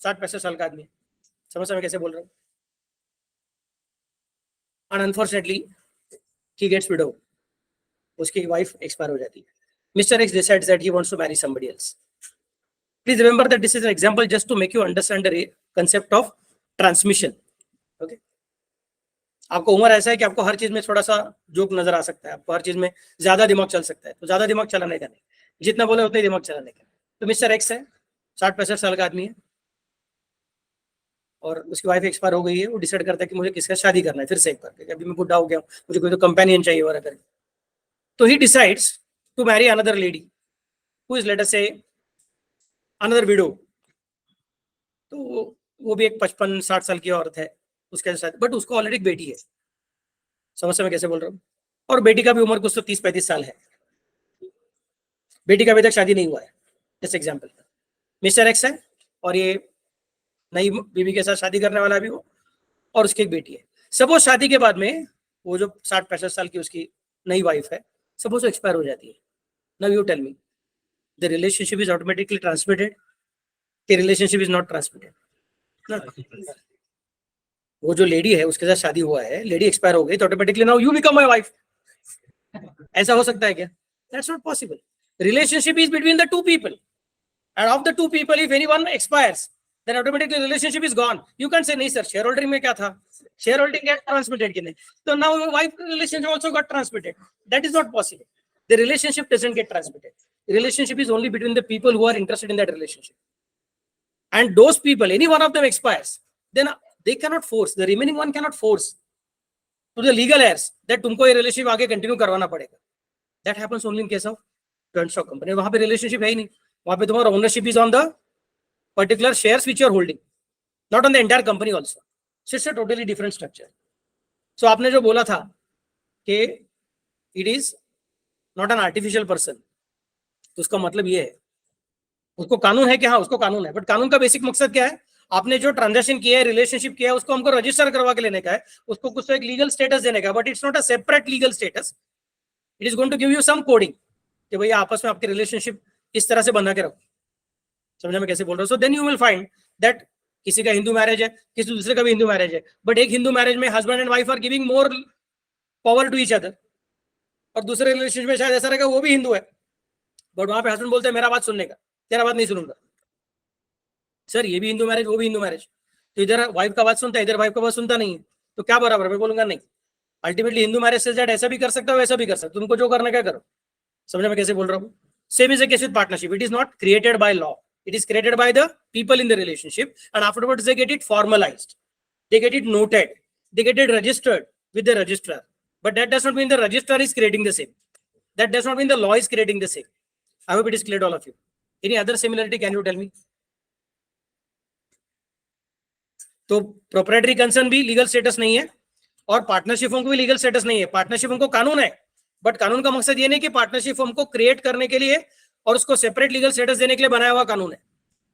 60-65 साल का आदमी है. समझ मैं कैसे बोल रहा हूँ? And unfortunately he gets widow, उसकी वाइफ एक्सपायर हो जाती है. Mister X decides that he wants to marry somebody else. Please remember that this is an example just to make you understand the concept of transmission. Okay, आपको उम्र ऐसा है कि आपको हर चीज में थोड़ा सा जोक नजर आ सकता है, आपको हर चीज में ज्यादा दिमाग चल सकता है, तो ज्यादा दिमाग चलाने का नहीं, जितना बोले उतना ही दिमाग चलाने का. तो मिस्टर एक्स है, 60-65 साल का आदमी है और उसकी वाइफ एक्सपायर हो गई है. वो डिसाइड करता है कि मुझे किसका शादी करना है फिर से एक बार, अभी मैं बुढ़ा हो गया हूँ, मुझे कोई तो कंपेनियन चाहिए और अगर, तो he decides to marry another lady who is let us say another window. तो वो भी एक 55-60 साल की औरत है उसके साथ, बट उसको ऑलरेडी एक बेटी है. समझ में कैसे बोल रहा हूँ? और बेटी का भी उम्र कुछ तो 30-35 साल है. बेटी का अभी तक शादी नहीं हुआ है. जैसे एग्जाम्पल, मिस्टर एक्स है और ये नई बीवी के साथ शादी करने वाला भी वो, और उसकी एक बेटी है. सपोज शादी के बाद में वो जो 60-65 साल की उसकी नई वाइफ है, सपोज एक्सपायर हो जाती है. Now you tell me, the relationship is automatically transmitted? The relationship is not transmitted. वो जो लेडी है उसके साथ शादी हुआ है, लेडी एक्सपायर हो गई, तो automatically now you become my wife. ऐसा हो सकता है क्या? That's not possible. Relationship is between the two people, and of the two people if anyone expires then automatically relationship is gone. You can't say नहीं sir, shareholding में क्या था, shareholding get transmitted कि नहीं, तो now wife relationship also got transmitted. That is not possible. The relationship doesn't get transmitted. The relationship is only between the people who are interested in that relationship. And those people, any one of them expires, then they cannot force, the remaining one cannot force to the legal heirs that तुमको ये relationship आगे continue करवाना पड़ेगा. That happens only in case of joint stock company. वहाँ पे relationship है ही नहीं, वहाँ पे तुम्हारा ownership is on the particular shares which you are holding, not on the entire company also. So it's a totally different structure. So आपने जो बोला था कि it is not an artificial person, तो उसका मतलब ये है, उसको कानून है कि हाँ उसको कानून है, बट कानून का बेसिक मकसद क्या है? आपने जो ट्रांजैक्शन किया है, रिलेशनशिप किया है, उसको हमको रजिस्टर करवा के लेने का है, उसको कुछ तो एक लीगल स्टेटस देने का, but it's not a separate legal status. It is going to give you some coding कि भैया आपस में आपकी रिलेशनशिप इस तरह से बना के रखो. समझा मैं कैसे बोल रहा हूँ? So then you will find that किसी का हिंदू मैरिज है, किसी दूसरे का भी हिंदू मैरिज है, बट एक हिंदू मैरिज में husband and wife are giving more power to each other, और दूसरे रिलेशनशिप में शायद ऐसा रहेगा वो भी हिंदू है, बट वहां पे हस्बैंड बोलते हैं मेरा बात सुनने का, तेरा बात नहीं सुनूंगा. सर ये भी हिंदू मैरिज, वो भी हिंदू मैरिज, तो इधर वाइफ का बात सुनता है, इधर वाइफ का बात सुनता नहीं है, तो क्या बराबर? मैं बोलूंगा नहीं. अल्टीमेटली हिंदू मैरिज से ऐसा भी कर सकता हो, वैसा भी कर सकता, तुमको जो करना क्या करो. समझा मैं कैसे बोल रहा हूँ? Same is the case with partnership. It is not created by law. It is created by the people in the relationship, and afterwards they get it formalized, they get it noted, they get it registered with the registrar. But that does not mean the registrar is creating the same. That does not mean the law is creating the same. I hope it is clear to all of you. Any other similarity can you tell me? तो proprietary concern भी legal status नहीं है और partnership firm को भी legal status नहीं है. Partnership firm को कानून है, बट कानून का मकसद ये नहीं कि पार्टनरशिप फर्म को क्रिएट करने के लिए और उसको सेपरेट लीगल स्टेटस देने के लिए बनाया हुआ कानून है.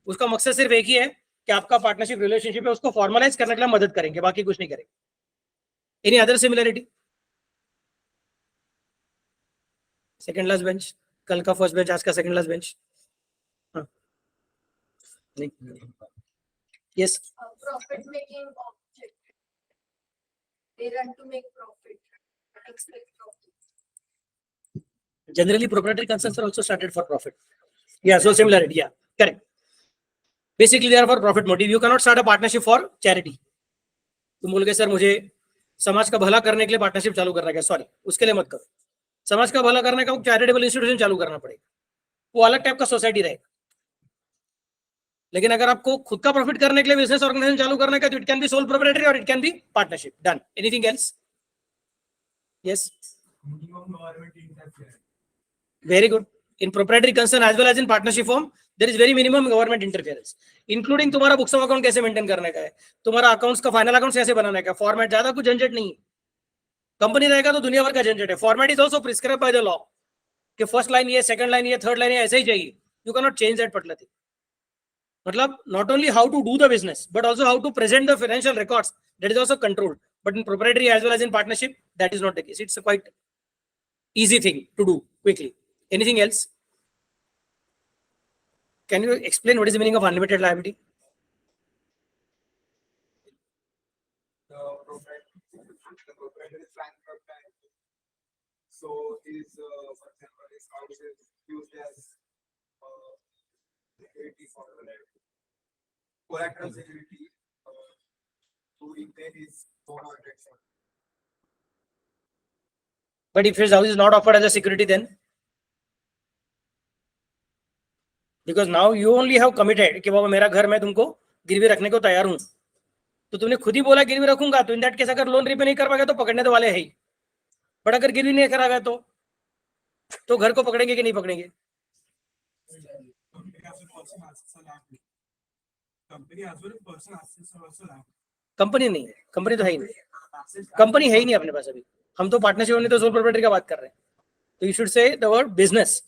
उसका मकसद सिर्फ एक ही है कि आपका पार्टनरशिप रिलेशनशिप है उसको फॉर्मलाइज करने के लिए मदद करेंगे, बाकी कुछ नहीं करेंगे. Any other similarity? Second last bench, कल का फर्स्ट बेंच, आज का second last bench. Yes, Profit making object. They run to make profit. Expect profit. generally proprietary concerns are also started for profit. Yeah, so similarity, yeah, correct. Basically they are for profit motive. You cannot start a partnership for charity. तुम बोलोगे sir मुझे समाज का भला करने के लिए partnership चालू करना है, सॉरी उसके लिए मत करो. समाज का भला करने का चैरिटेबल इंस्टीट्यूशन चालू करना पड़ेगा, वो अलग टाइप का सोसाइटी रहेगा. लेकिन अगर आपको खुद का प्रॉफिट करने के लिए बिजनेस ऑर्गेनाइजेशन चालू करने का, तो it can be sole proprietary और it can be partnership. Done. Anything else? Yes, Minimum government interference. very good. In proprietary concern as well as in partnership form, there is very minimum government interference, including तुम्हारा books of account कैसे maintain करने का है, तुम्हारा accounts का final accounts कैसे बनाने का, फॉर्मेट, ज्यादा कुछ झंझट नहीं है. कंपनी रहेगा तो दुनिया भर का झंझट है. Format is also prescribe by the law कि फर्स्ट लाइन ये, सेकंड लाइन ये, थर्ड लाइन ये, ऐसे ही चाहिए. You can not change that particular thing. मतलब not only how to do the business but also how to present the financial records, that is also controlled. But in proprietary as well as in partnership, that is not the case. It's a quite easy thing to do quickly. Anything else? Can you explain what is the meaning of unlimited liability? The proprietor is bankrupt, and so his, for example, his house is used as security for the land. Collateral security to repay his loan or debt. But if his house is not offered as a security, then because now you only have committed कि बाबा मेरा घर मैं तुमको गिरवी रखने को तैयार हूं, तो तुमने खुद ही बोला गिरवी रखूंगा, तो इन दैट केस अगर लोन रिपे नहीं कर पाएगा तो पकड़ने तो वाले है ही. बट अगर गिरवी नहीं कराएगा तो घर को पकड़ेंगे कि नहीं पकड़ेंगे? कंपनी नहीं है, कंपनी तो है ही नहीं, कंपनी है ही नहीं अपने पास अभी. हम तो पार्टनरशिप में तो सोल प्रोप्राइटरी का बात कर रहे हैं. तो you should say the word business.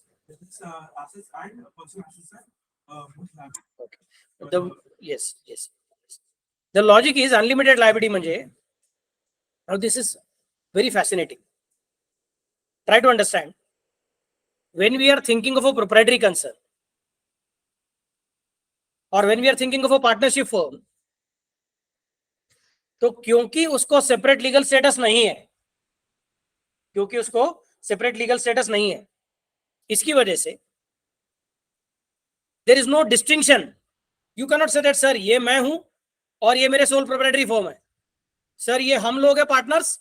Yes. The logic is unlimited liability म्हणजे, now this is very fascinating. Try to understand. When we are thinking of a proprietary concern or when we are thinking of a partnership firm, तो क्योंकि उसको separate legal status नहीं है, इसकी वजह से there is no distinction. You can not say that sir ये मैं हूं और ये मेरे सोल प्रोप्राइटरी फर्म है, सर ये हम लोग हैं पार्टनर्स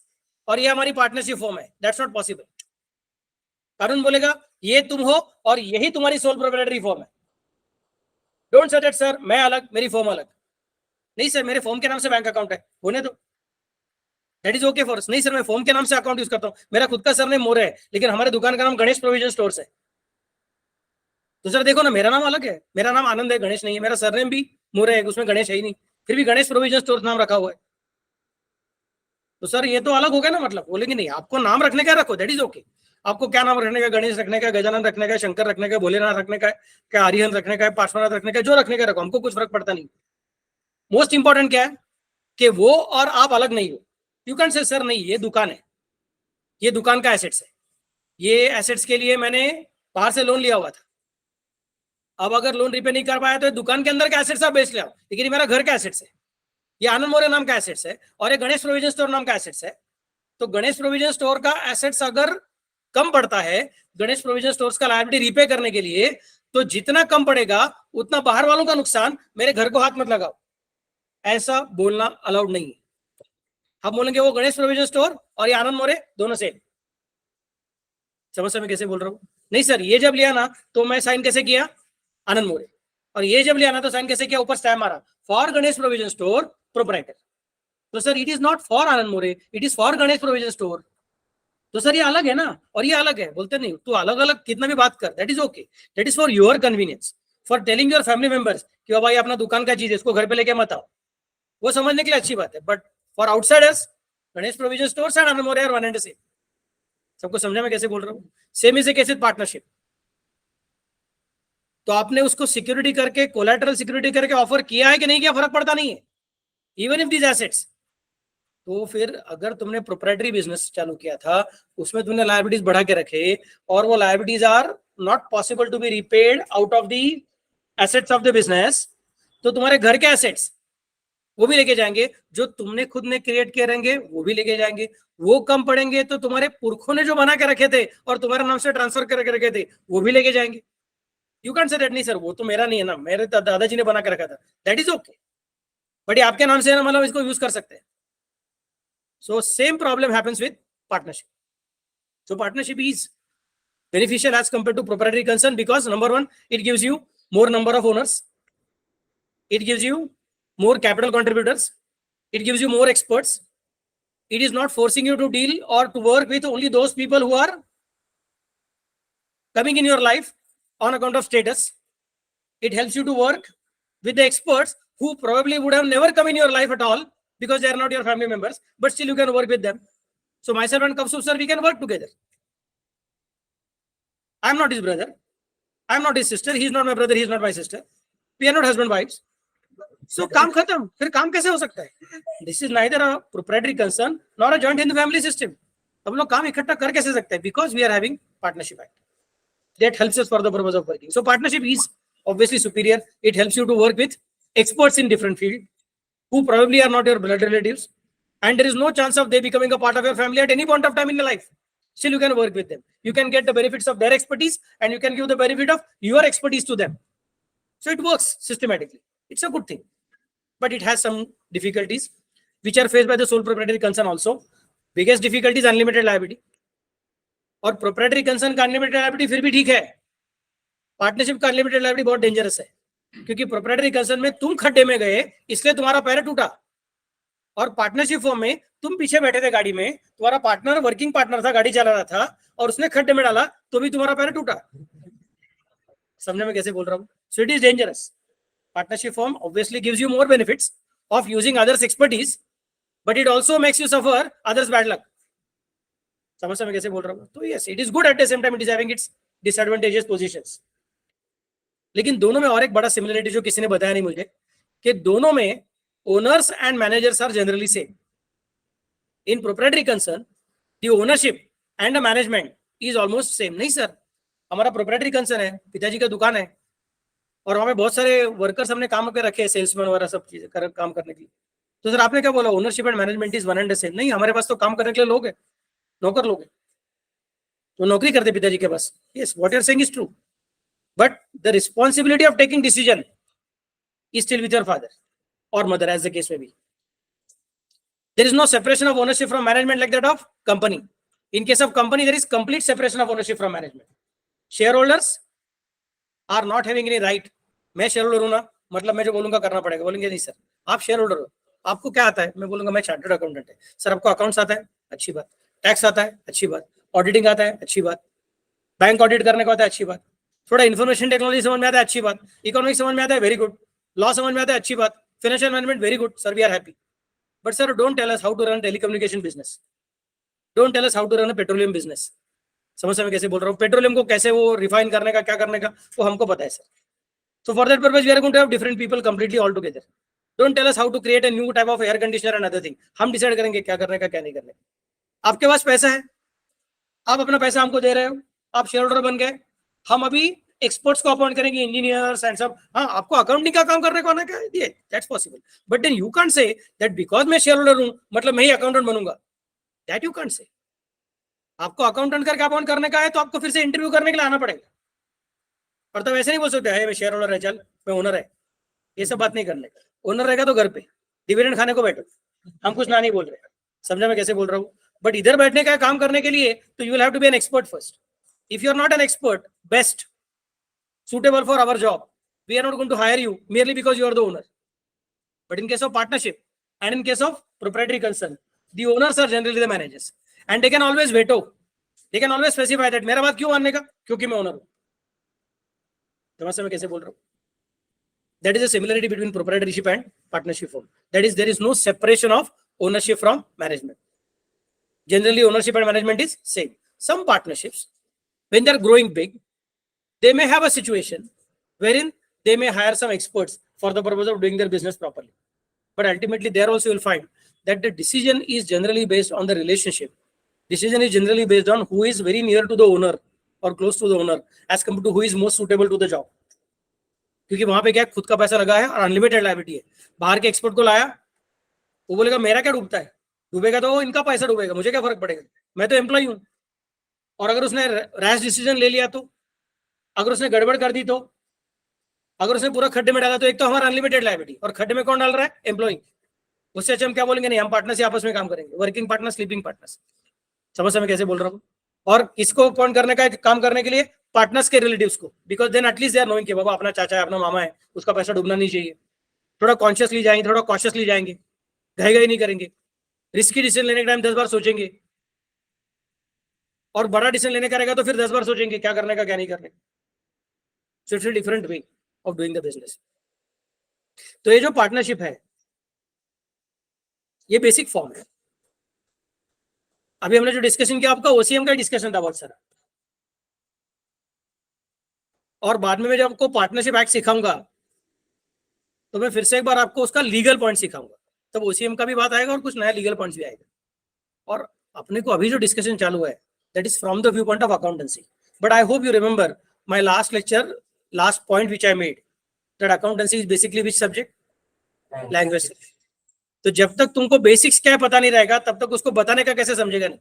और ये हमारी पार्टनरशिप फर्म है. That's not possible. कानून बोलेगा ये तुम हो और यही तुम्हारी सोल प्रोप्राइटरी फर्म है. डोंट से दैट सर मैं अलग मेरी फर्म अलग. नहीं सर मेरे फर्म के नाम से बैंक अकाउंट है, होने दो, that is okay for us. नहीं सर मैं फर्म के नाम से अकाउंट यूज करता हूं, मेरा खुद का सरनेम मोरे है लेकिन हमारे दुकान का नाम गणेश प्रोविजन स्टोर्स है. तो सर देखो ना मेरा नाम अलग है, मेरा नाम आनंद है, गणेश नहीं है, मेरा सरनेम भी मोरे है, उसमें गणेश है ही नहीं, फिर भी गणेश प्रोविजन स्टोर्स नाम रखा हुआ है. तो सर ये तो अलग हो गया ना. मतलब बोलेंगे नहीं आपको नाम रखने का रखो, दैट इज ओके. आपको क्या नाम रखने का, गणेश रखने का, गजानंद रखने का, शंकर रखने का, भोलेनाथ रखने का, क्या आर्यन रखने का, पार्श्वनाथ रखने का, जो रखने का रखो, हमको कुछ फर्क पड़ता नहीं. मोस्ट इंपॉर्टेंट क्या है कि वो और आप अलग नहीं हो. यू कैन से सर नहीं ये दुकान है, ये दुकान का एसेट्स है, ये एसेट्स के लिए मैंने बाहर से लोन लिया हुआ था, अब अगर लोन रिपे नहीं कर पाया तो दुकान के अंदर का एसेट्स आप बेच ले आओ, लेकिन ये मेरा घर का एसेट्स है, ये आनंद मोरे नाम का एसेट्स है और ये गणेश प्रोविजन स्टोर नाम का एसेट्स है. तो गणेश प्रोविजन स्टोर का एसेट्स अगर कम पड़ता है गणेश प्रोविजन स्टोर्स का लायबिलिटी रिपे करने के लिए, तो जितना कम पड़ेगा उतना बाहर वालों का नुकसान, मेरे घर को हाथ मत लगाओ, ऐसा बोलना अलाउड नहीं है. हम बोलेंगे वो गणेश प्रोविजन स्टोर और ये आनंद मोरे दोनों से. समझ में कैसे बोल रहा हूँ? नहीं सर ये जब लिया ना तो मैं साइन कैसे किया आनंद मोरे, और ये जब लिया ना तो साइन कैसे किया, ऊपर स्टैम्प मारा for Ganesh provision store proprietor. तो sir it is not for Anand More, it is for Ganesh provision store. तो सर ये अलग है ना और ये अलग है, बोलते नहीं तू अलग अलग कितना भी बात कर, that is okay, that is for your convenience, for telling your family members कि बाबा ये अपना दुकान का चीज है, इसको घर पे लेके मत आओ, वो समझने के लिए अच्छी बात है. But for outsiders Ganesh provision stores and Anand More are one and same. सबको समझा मैं कैसे बोल रहा हूँ? Same is a case with partnership. तो आपने उसको सिक्योरिटी करके, कोलैटरल सिक्योरिटी करके ऑफर किया है कि नहीं किया, फर्क पड़ता नहीं है. इवन इफ दीज एसेट्स तो फिर अगर तुमने प्रोप्राइटरी बिजनेस चालू किया था, उसमें तुमने लायबिलिटीज बढ़ा के रखे और वो liabilities are not possible to be repaid out of the assets of the business, तो तुम्हारे घर के एसेट्स वो भी लेके जाएंगे, जो तुमने खुद ने क्रिएट किए रहेंगे वो भी लेके जाएंगे। वो कम पड़ेंगे तो तुम्हारे पुरखों ने जो बना के रखे थे और तुम्हारे नाम से ट्रांसफर करके रखे थे वो भी लेके जाएंगे। यू कैन से दैट नहीं सर वो तो मेरा नहीं है ना, मेरे दादाजी ने बना के रखा था, दैट इज ओके, बट ये आपके नाम से है ना, मतलब इसको यूज कर सकते हैं। So same problem happens with partnership. So partnership is beneficial as compared to proprietary concern because number one, it gives you more number of owners, it gives you more capital contributors, it gives you more experts. It is not forcing you to deal or to work with only those people who are coming in your life on account of status. It helps you to work with the experts who probably would have never come in your life at all because they are not your family members, but still you can work with them. So myself and Kapsu sir, we can work together. I am not his brother. I am not his sister. He is not my brother. He is not my sister. We are not husband wives. So काम खत्म. फिर काम कैसे हो सकता है? This is neither a proprietary concern nor a joint Hindu family system. हम लोग काम इकट्ठा कर कैसे सकते हैं? Because we are having partnership act. That helps us for the purpose of working. So partnership is obviously superior. It helps you to work with experts in different field who probably are not your blood relatives, and there is no chance of they becoming a part of your family at any point of time in your life. Still you can work with them. You can get the benefits of their expertise and you can give the benefit of your expertise to them. So it works systematically. It's a good thing. But it has some difficulties which are faced by the sole proprietary concern also. Biggest difficulty is unlimited liability. और proprietary concern का unlimited liability फिर भी ठीक है. Partnership का unlimited liability बहुत dangerous है. क्योंकि proprietary concern में तुम खड्डे में गए इसलिए तुम्हारा पैर टूटा, और पार्टनरशिप फॉर्म में तुम पीछे बैठे थे गाड़ी में, तुम्हारा पार्टनर वर्किंग पार्टनर था, गाड़ी चला रहा था और उसने खड्डे में डाला तो भी तुम्हारा पैर टूटा. समझने में कैसे बोल रहा हूँ? सो it is dangerous. Partnership form obviously gives you more benefits of using others expertise, but it also makes you suffer others bad luck. समझ में कैसे बोल रहा हूँ? तो yes, it is good, eight the same time it is having its disadvantages positions. लेकिन दोनों में और एक बड़ा सिमिलरिटी जो किसी ने बताया नहीं मुझे, कि दोनों में owners and managers are generally same. In proprietary concern, the ownership and the management is almost same. नहीं सर, हमारा proprietary concern है, पिताजी का दुकान है और वहां पे बहुत सारे वर्कर्स हमने काम करके रखे हैं, सेल्समैन वगैरह सब चीजें काम करने के लिए. तो सर आपने क्या बोला, ownership and management is one and the same? नहीं, हमारे पास तो काम करने के लिए लोग हैं, नौकर लोग हैं, तो नौकरी करते पिताजी के पास. Yes, what you are saying is true, but the responsibility of taking decision is still with your father or mother, as the case may be. There is no separation of ownership from management like that of company. In case of company, there is complete separation of ownership from management. Shareholders are not having any right. मैं shareholder हूं ना, मतलब मैं जो बोलूंगा करना पड़ेगा. बोलेंगे नहीं सर, आप shareholder हो, आपको क्या आता है? मैं बोलूंगा मैं चार्टर्ड अकाउंटेंट है. सर आपको अकाउंट्स आता है? अच्छी बात. टैक्स आता है? अच्छी बात. ऑडिटिंग आता है? अच्छी बात. बैंक ऑडिट करने को आता है? अच्छी बात. थोड़ा इन्फॉर्मेशन टेक्नोलॉजी समझ में आता है? अच्छी बात. इकोनॉमिक्स समझ में आता है? Very good. लॉ समझ में आता है? अच्छी बात. Financial management, very good, sir, we are happy. But sir, don't tell us how to run telecommunication business. Don't tell us how to run a petroleum business. समझ में कैसे बोल रहा हूँ? पेट्रोलियम को कैसे वो रिफाइन करने का, क्या करने का, वो हमको पता है sir. So for that purpose, we are going to have different people completely all together. Don't tell us how to create a new type of air conditioner and other thing. हम डिसाइड करेंगे क्या करने का, क्या नहीं करने का. आपके पास पैसा है, आप अपना पैसा हमको दे रहे हो, आप शेयर होल्डर बन गए, हम अभी एक्सपर्ट्स को अपॉइंट करेंगे, इंजीनियर्स एंड सब. हाँ, आपको अकाउंटिंग का काम करने को आना क्या है, that's possible. But then you can't say that because मैं शेयर होल्डर हूं मतलब मैं ही अकाउंटेंट बनूंगा. That you can't say. आपको अकाउंटेंट करके अपॉइंट करने का है तो आपको फिर से इंटरव्यू करने के लिए आना पड़ेगा. और तब ऐसे नहीं बोल सकते है मैं शेयर होल्डर है, चल मैं ओनर है. ये सब बात नहीं करने. ओनर रहेगा तो घर पे डिविडेंड खाने को बैठो, हम कुछ ना नहीं बोल रहे. समझा मैं कैसे बोल रहा हूँ? बट इधर बैठने का काम करने के लिए तो you will have to be an expert first. If you are not an expert, best suitable for our job, we are not going to hire you merely because you are the owner. But in case of partnership and in case of proprietary concern, the owners are generally the managers and they can always veto. They can always specify that मेरा बात क्यों मानने का, क्योंकि मैं owner हूं. समझ में कैसे बोल रहा हूं? That is a similarity between proprietorship and partnership form. That is, there is no separation of ownership from management. Generally ownership and management is same. Some partnerships, when they are growing big, they may have a situation wherein they may hire some experts for the purpose of doing their business properly. But ultimately there also you will find that the decision is generally based on the relationship. Decision is generally based on who is very near to the owner or close to the owner as compared to who is most suitable to the job. क्योंकि वहां पे क्या है, खुद का पैसा लगा है और अनलिमिटेड लायबिलिटी है. बाहर के एक्सपर्ट को लाया, वो बोलेगा मेरा क्या डूबता है, डूबेगा तो इनका पैसा डूबेगा, मुझे क्या फर्क पड़ेगा, मैं तो एम्प्लॉय हूं. और अगर उसने रैश डिसीजन ले लिया तो, अगर उसने गड़बड़ कर दी तो, अगर उसने पूरा खड्डे में डाला तो एक तो हमारा अनलिमिटेड लायबिलिटी, और खड्डे में कौन डाल रहा है, एम्प्लॉय. उससे अच्छा हम क्या बोलेंगे, नहीं हम पार्टनर्स आपस में काम करेंगे, वर्किंग पार्टनर, स्लीपिंग पार्टनर्स. समझ में कैसे बोल रहा हूँ. और किसको कौन करने का काम करने के लिए, पार्टनर्स के रिलेटिव्स को, because then at least they are knowing कि बाबा अपना चाचा है, अपना मामा है, उसका पैसा डूबना नहीं चाहिए. थोड़ा कॉन्शियसली जाएंगे, थोड़ा कॉशियसली जाएंगे, गए नहीं करेंगे, रिस्की डिसीजन लेने के टाइम 10 बार सोचेंगे, और बड़ा डिसीजन लेने का रहेगा तो फिर 10 बार सोचेंगे क्या करने का क्या नहीं करने का. So it's a different way of doing the business. तो ये जो पार्टनरशिप है, ये बेसिक फॉर्म है. अभी हमने जो डिस्कशन किया आपका ओसीएम का डिस्कशन था बहुत सारा, और बाद में मैं जब आपको पार्टनरशिप एक्ट सिखाऊंगा तो मैं फिर से एक बार आपको उसका लीगल पॉइंट सिखाऊंगा, तब ओसीएम का भी बात आएगा और कुछ नया लीगल पॉइंट्स भी आएगा. और अपने को अभी जो डिस्कशन चालू है that is from the view point of accountancy. But I hope you remember my last lecture, last point which I made, that accountancy is basically which subject, language. तो जब तक तुमको बेसिक्स क्या है पता नहीं रहेगा, तब तक उसको बताने का कैसे समझेगा नहीं.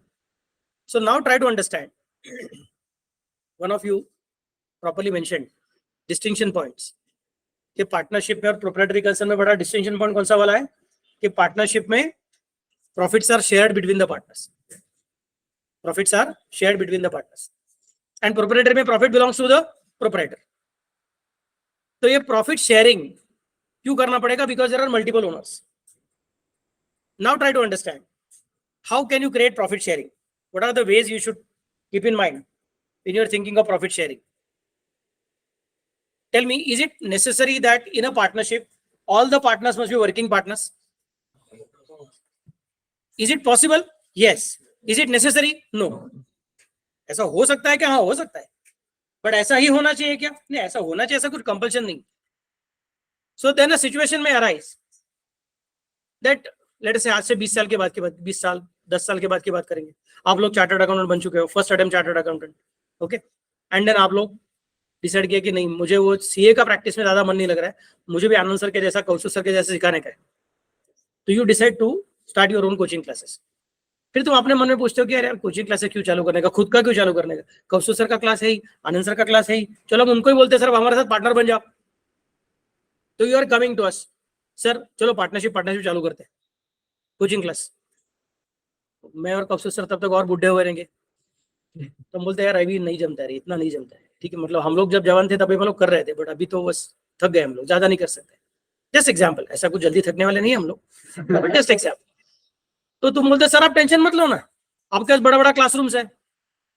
So now try to understand. One of you properly mentioned distinction points, कि पार्टनरशिप में और प्रोप्राइटरी कंसर्न में बड़ा डिस्टिंक्शन पॉइंट कौन सा वाला है, कि पार्टनरशिप में profits are shared between the partners. Profits are shared between the partners, and proprietary में profit belongs to the proprietor. तो ये प्रॉफिट शेयरिंग क्यों करना पड़ेगा, because there are multiple owners. Now try to understand how can you create profit sharing. What are the ways you should keep in mind when you're thinking of profit sharing? Tell me, is it necessary that in a partnership all the partners must be working partners? Is it possible? Yes. Is it necessary? No. ऐसा हो सकता है क्या, हाँ हो सकता है, but ऐसा ही होना चाहिए क्या, नहीं ऐसा होना चाहिए, ऐसा कुछ कंपल्शन नहीं. So then a situation may arise that let say आज से 20 साल के बाद 20 साल 10 साल के बाद की बात करेंगे, आप लोग चार्टर्ड अकाउंटेंट बन चुके हो, first attempt chartered accountant, okay. And then आप लोग डिसाइड किया कि नहीं मुझे वो सीए का प्रैक्टिस में ज्यादा मन नहीं लग रहा है, मुझे भी आनंद सर के जैसा, कौशल सर के जैसे सिखाने का है. तो you decide to start your own coaching classes. फिर तुम अपने मन में पूछते हो कि यार कोचिंग क्लासेस क्यों चालू करने का, खुद का क्यों चालू करने का, कौशल सर का क्लास है ही, आनंद सर का क्लास है ही, चलो हम उनको ही बोलते सर हमारे साथ पार्टनर बन जाओ. तो you are coming to us, sir चलो पार्टनरशिप चालू करते हैं कोचिंग क्लास. मैं और कौशल सर तब तक और बुढ़े हुए रहेंगे, तो हम बोलते हैं यार अभी नहीं जमता है, इतना नहीं जमता है. ठीक है, मतलब हम लोग जब जवान थे तभी हम लोग कर रहे थे, बट अभी तो बस थक गए हम लोग, ज्यादा नहीं कर सकते. जस्ट एग्जाम्पल, ऐसा कुछ जल्दी थकने वाले नहीं है हम लोग, जस्ट एग्जाम्पल. तो तुम बोलते सर आप टेंशन मत लो ना, आपके पास बड़ा बड़ा क्लासरूम्स है,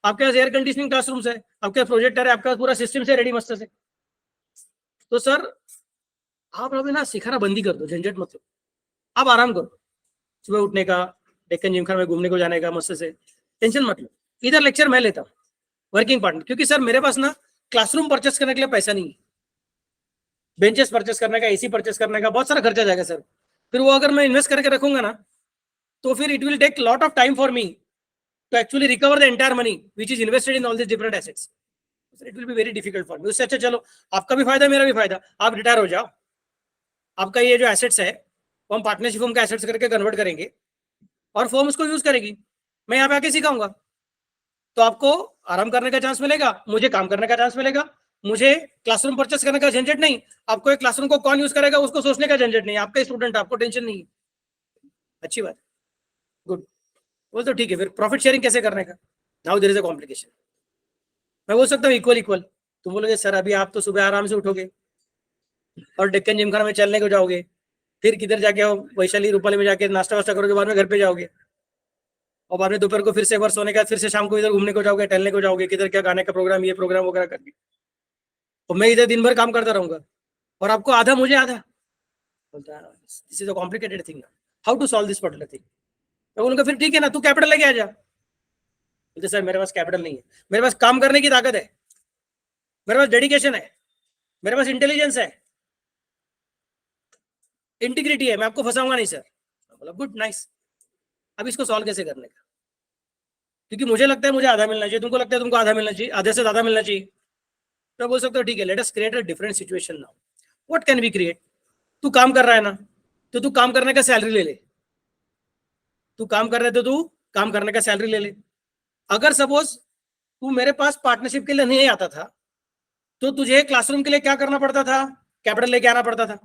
आपके पास एयर कंडीशनिंग क्लासरूम्स है, आपके पास प्रोजेक्टर है, आपके पास पूरा सिस्टम से रेडी मस्त से. तो सर आप लोग ना सिखाना बंद ही कर दो, झंझट मत लो, आप आराम करो, सुबह उठने का, डेक्कन जिमखाना में घूमने को जाने का, मस्त से, टेंशन मत लो. इधर लेक्चर मैं लेता हूँ वर्किंग पार्टनर, क्योंकि सर मेरे पास ना क्लासरूम परचेस करने के लिए पैसा नहीं है, बेंचेस परचेस करने का, एसी परचेस करने का बहुत सारा खर्चा जाएगा सर. फिर वो अगर मैं इन्वेस्ट करके रखूंगा ना, तो फिर it will take lot of time for me to actually recover the entire money which is invested in all this different assets. It will be very difficult for me. उससे अच्छा चलो आपका भी फायदा मेरा भी फायदा, आप रिटायर हो जाओ, आपका ये जो एसेट्स है वो हम पार्टनरशिप फॉर्म का एसेट्स करके कन्वर्ट करेंगे और फॉर्म उसको यूज करेगी, मैं यहाँ पे आके सिखाऊंगा. तो आपको आराम करने का चांस मिलेगा, मुझे काम करने का चांस मिलेगा, मुझे क्लासरूम परचेस करने का झंझट नहीं, आपको एक क्लासरूम को कौन यूज करेगा उसको सोचने का झंझट नहीं, आपका स्टूडेंट आपको टेंशन नहीं. अच्छी बात, गुड. बोल तो ठीक है, फिर प्रॉफिट शेयरिंग कैसे करने का, now there is a complication. मैं बोल सकता हूँ इक्वल इक्वल. तुम बोलोगे सर अभी आप तो सुबह आराम से उठोगे और डेक्कन जिमखाना में चलने को जाओगे, फिर किधर जाके वैशाली रूपाली में जाके नाश्ता वास्ता करोगे, बाद में घर पे जाओगे, और बाद में दोपहर को फिर से एक बार सोने का, फिर से शाम को इधर घूमने को जाओगे, टहलने को जाओगे, किधर क्या गाने का प्रोग्राम, ये प्रोग्राम वगैरह करके, और मैं इधर दिन भर काम करता रहूंगा और आपको आधा मुझे आधा. This is a complicated thing, how to solve this particular thing. मैं बोलूंगा फिर ठीक है ना, तू कैपिटल लेके आ जा. बोलते सर मेरे पास कैपिटल नहीं है, मेरे पास काम करने की ताकत है, मेरे पास डेडिकेशन है, मेरे पास इंटेलिजेंस है, इंटीग्रिटी है, मैं आपको फंसाऊंगा नहीं सर. बोला गुड नाइस, अब इसको सॉल्व कैसे करने का, क्योंकि मुझे लगता है मुझे आधा मिलना चाहिए, तुमको लगता है तुमको आधा मिलना चाहिए, आधे से ज्यादा मिलना चाहिए, तो बोल सकते हो ठीक है, let us create a different situation now. What can we create? तू काम कर रहा है ना, तो तू काम करने का सैलरी ले ले। तू काम कर रहे थे, तू काम करने का सैलरी ले ले। अगर सपोज तू मेरे पास पार्टनरशिप के लिए नहीं आता था, तो तुझे क्लासरूम के लिए क्या करना पड़ता था? कैपिटल लेके आना पड़ता था,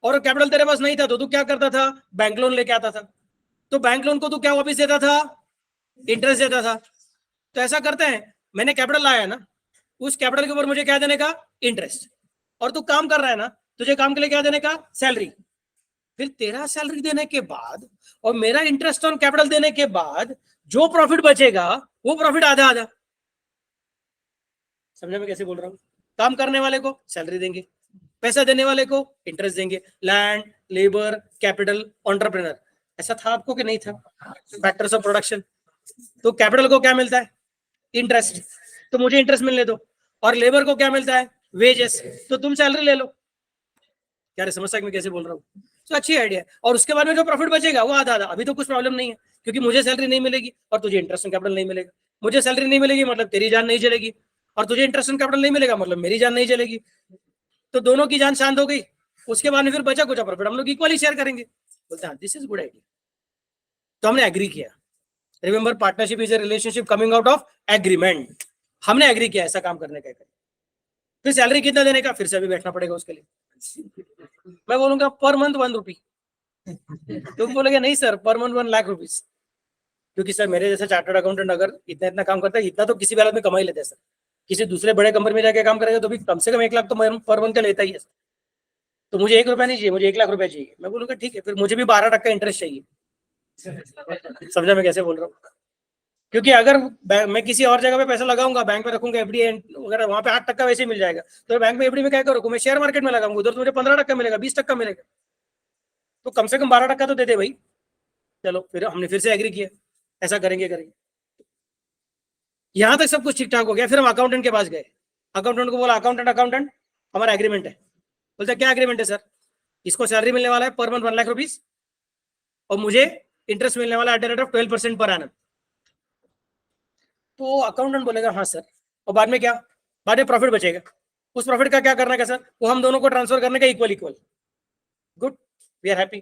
और कैपिटल तेरे पास नहीं था तो तू क्या करता था? बैंक लोन लेके आता था। तो बैंक लोन को तू क्या वापस देता था? इंटरेस्ट देता था। तो ऐसा करते हैं, मैंने कैपिटल लाया है ना, उस कैपिटल के ऊपर मुझे क्या देने का? इंटरेस्ट। और तू काम कर रहा है ना, तुझे काम के लिए क्या देने का? सैलरी। फिर तेरा सैलरी देने के बाद और मेरा इंटरेस्ट ऑन कैपिटल देने के बाद जो प्रॉफिट बचेगा वो प्रॉफिट आधा आधा। समझा मैं कैसे बोल रहा हूं? काम करने वाले को सैलरी देंगे, पैसा देने वाले को इंटरेस्ट देंगे। लैंड, लेबर, कैपिटल, एंटरप्रेन्योर, ऐसा था आपको कि नहीं था? Factors of production. तो कैपिटल को क्या मिलता है? इंटरेस्ट, तो मुझे इंटरेस्ट मिलने दो। और लेबर को क्या मिलता है? वेजेस, तो तुम सैलरी ले लो। क्या रे, समझ मैं कैसे बोल रहा हूँ? तो अच्छी आइडिया है। और उसके बाद में जो प्रॉफिट बचेगा वो आधा आधा। अभी तो कुछ प्रॉब्लम नहीं है, क्योंकि मुझे सैलरी नहीं मिलेगी और तुझे इंटरेस्ट ऑन कैपिटल नहीं मिलेगा। मुझे सैलरी नहीं मिलेगी मतलब तेरी जान नहीं चलेगी, और तुझे इंटरेस्ट ऑन कैपिटल नहीं मिलेगा मतलब मेरी जान नहीं चलेगी। तो दोनों की जान शांत हो गई। उसके बाद में फिर बचा कुछ प्रॉफिट हम लोग इक्वली शेयर करेंगे। बोलते हैं दिस इज गुड आइडिया। तो हमने एग्री किया। Remember, partnership is a relationship coming out of agreement. हमने एग्री किया ऐसा काम करने का। फिर सैलरी कितना देने का? फिर से अभी बैठना पड़ेगा उसके लिए। मैं बोलूंगा पर मंथ 1 रुपी। तुम बोलोगे नहीं sir, per month 1 lakh rupees. क्योंकि सर मेरे जैसे चार्टर्ड अकाउंटेंट अगर इतना इतना काम करता है, इतना तो किसी भी हालत में कमा ही लेते हैं सर। किसी दूसरे बड़े कंपनी में जाके काम करेगा तो भी कम से कम 1 लाख तो पर मंथ का लेता ही है। तो मुझे 1 रुपया नहीं चाहिए, मुझे 1 लाख रुपया चाहिए। मैं बोलूंगा ठीक है, फिर मुझे भी 12% इंटरेस्ट चाहिए। समझा मैं कैसे बोल रहा हूँ? क्योंकि अगर मैं किसी और जगह पे पैसा लगाऊंगा, बैंक में रखूंगा एफडी वगैरह, वहां पे 8% वैसे ही मिल जाएगा। तो बैंक में एफडी में क्या करूँ? मैं शेयर मार्केट में लगाऊंगा, उधर तो मुझे 15% मिलेगा, 20% मिलेगा। तो कम से कम 12% तो दे दे भाई। चलो फिर हमने फिर से एग्री किया, ऐसा करेंगे। यहां तक सब कुछ ठीक ठाक हो गया। फिर हम अकाउंटेंट के पास गए। अकाउंटेंट को बोला, अकाउंटेंट हमारा एग्रीमेंट है। बोलते क्या एग्रीमेंट है सर? इसको सैलरी मिलने वाला है पर मंथ 1 लाख रुपीज, और मुझे इंटरेस्ट मिलने वाला है at the rate of 12% per annum. तो अकाउंटेंट बोलेगा हाँ सर, और बाद में क्या? बाद में प्रॉफिट बचेगा। उस प्रॉफिट का क्या करना है सर? वो हम दोनों को ट्रांसफर करने का equal. Good, we are happy.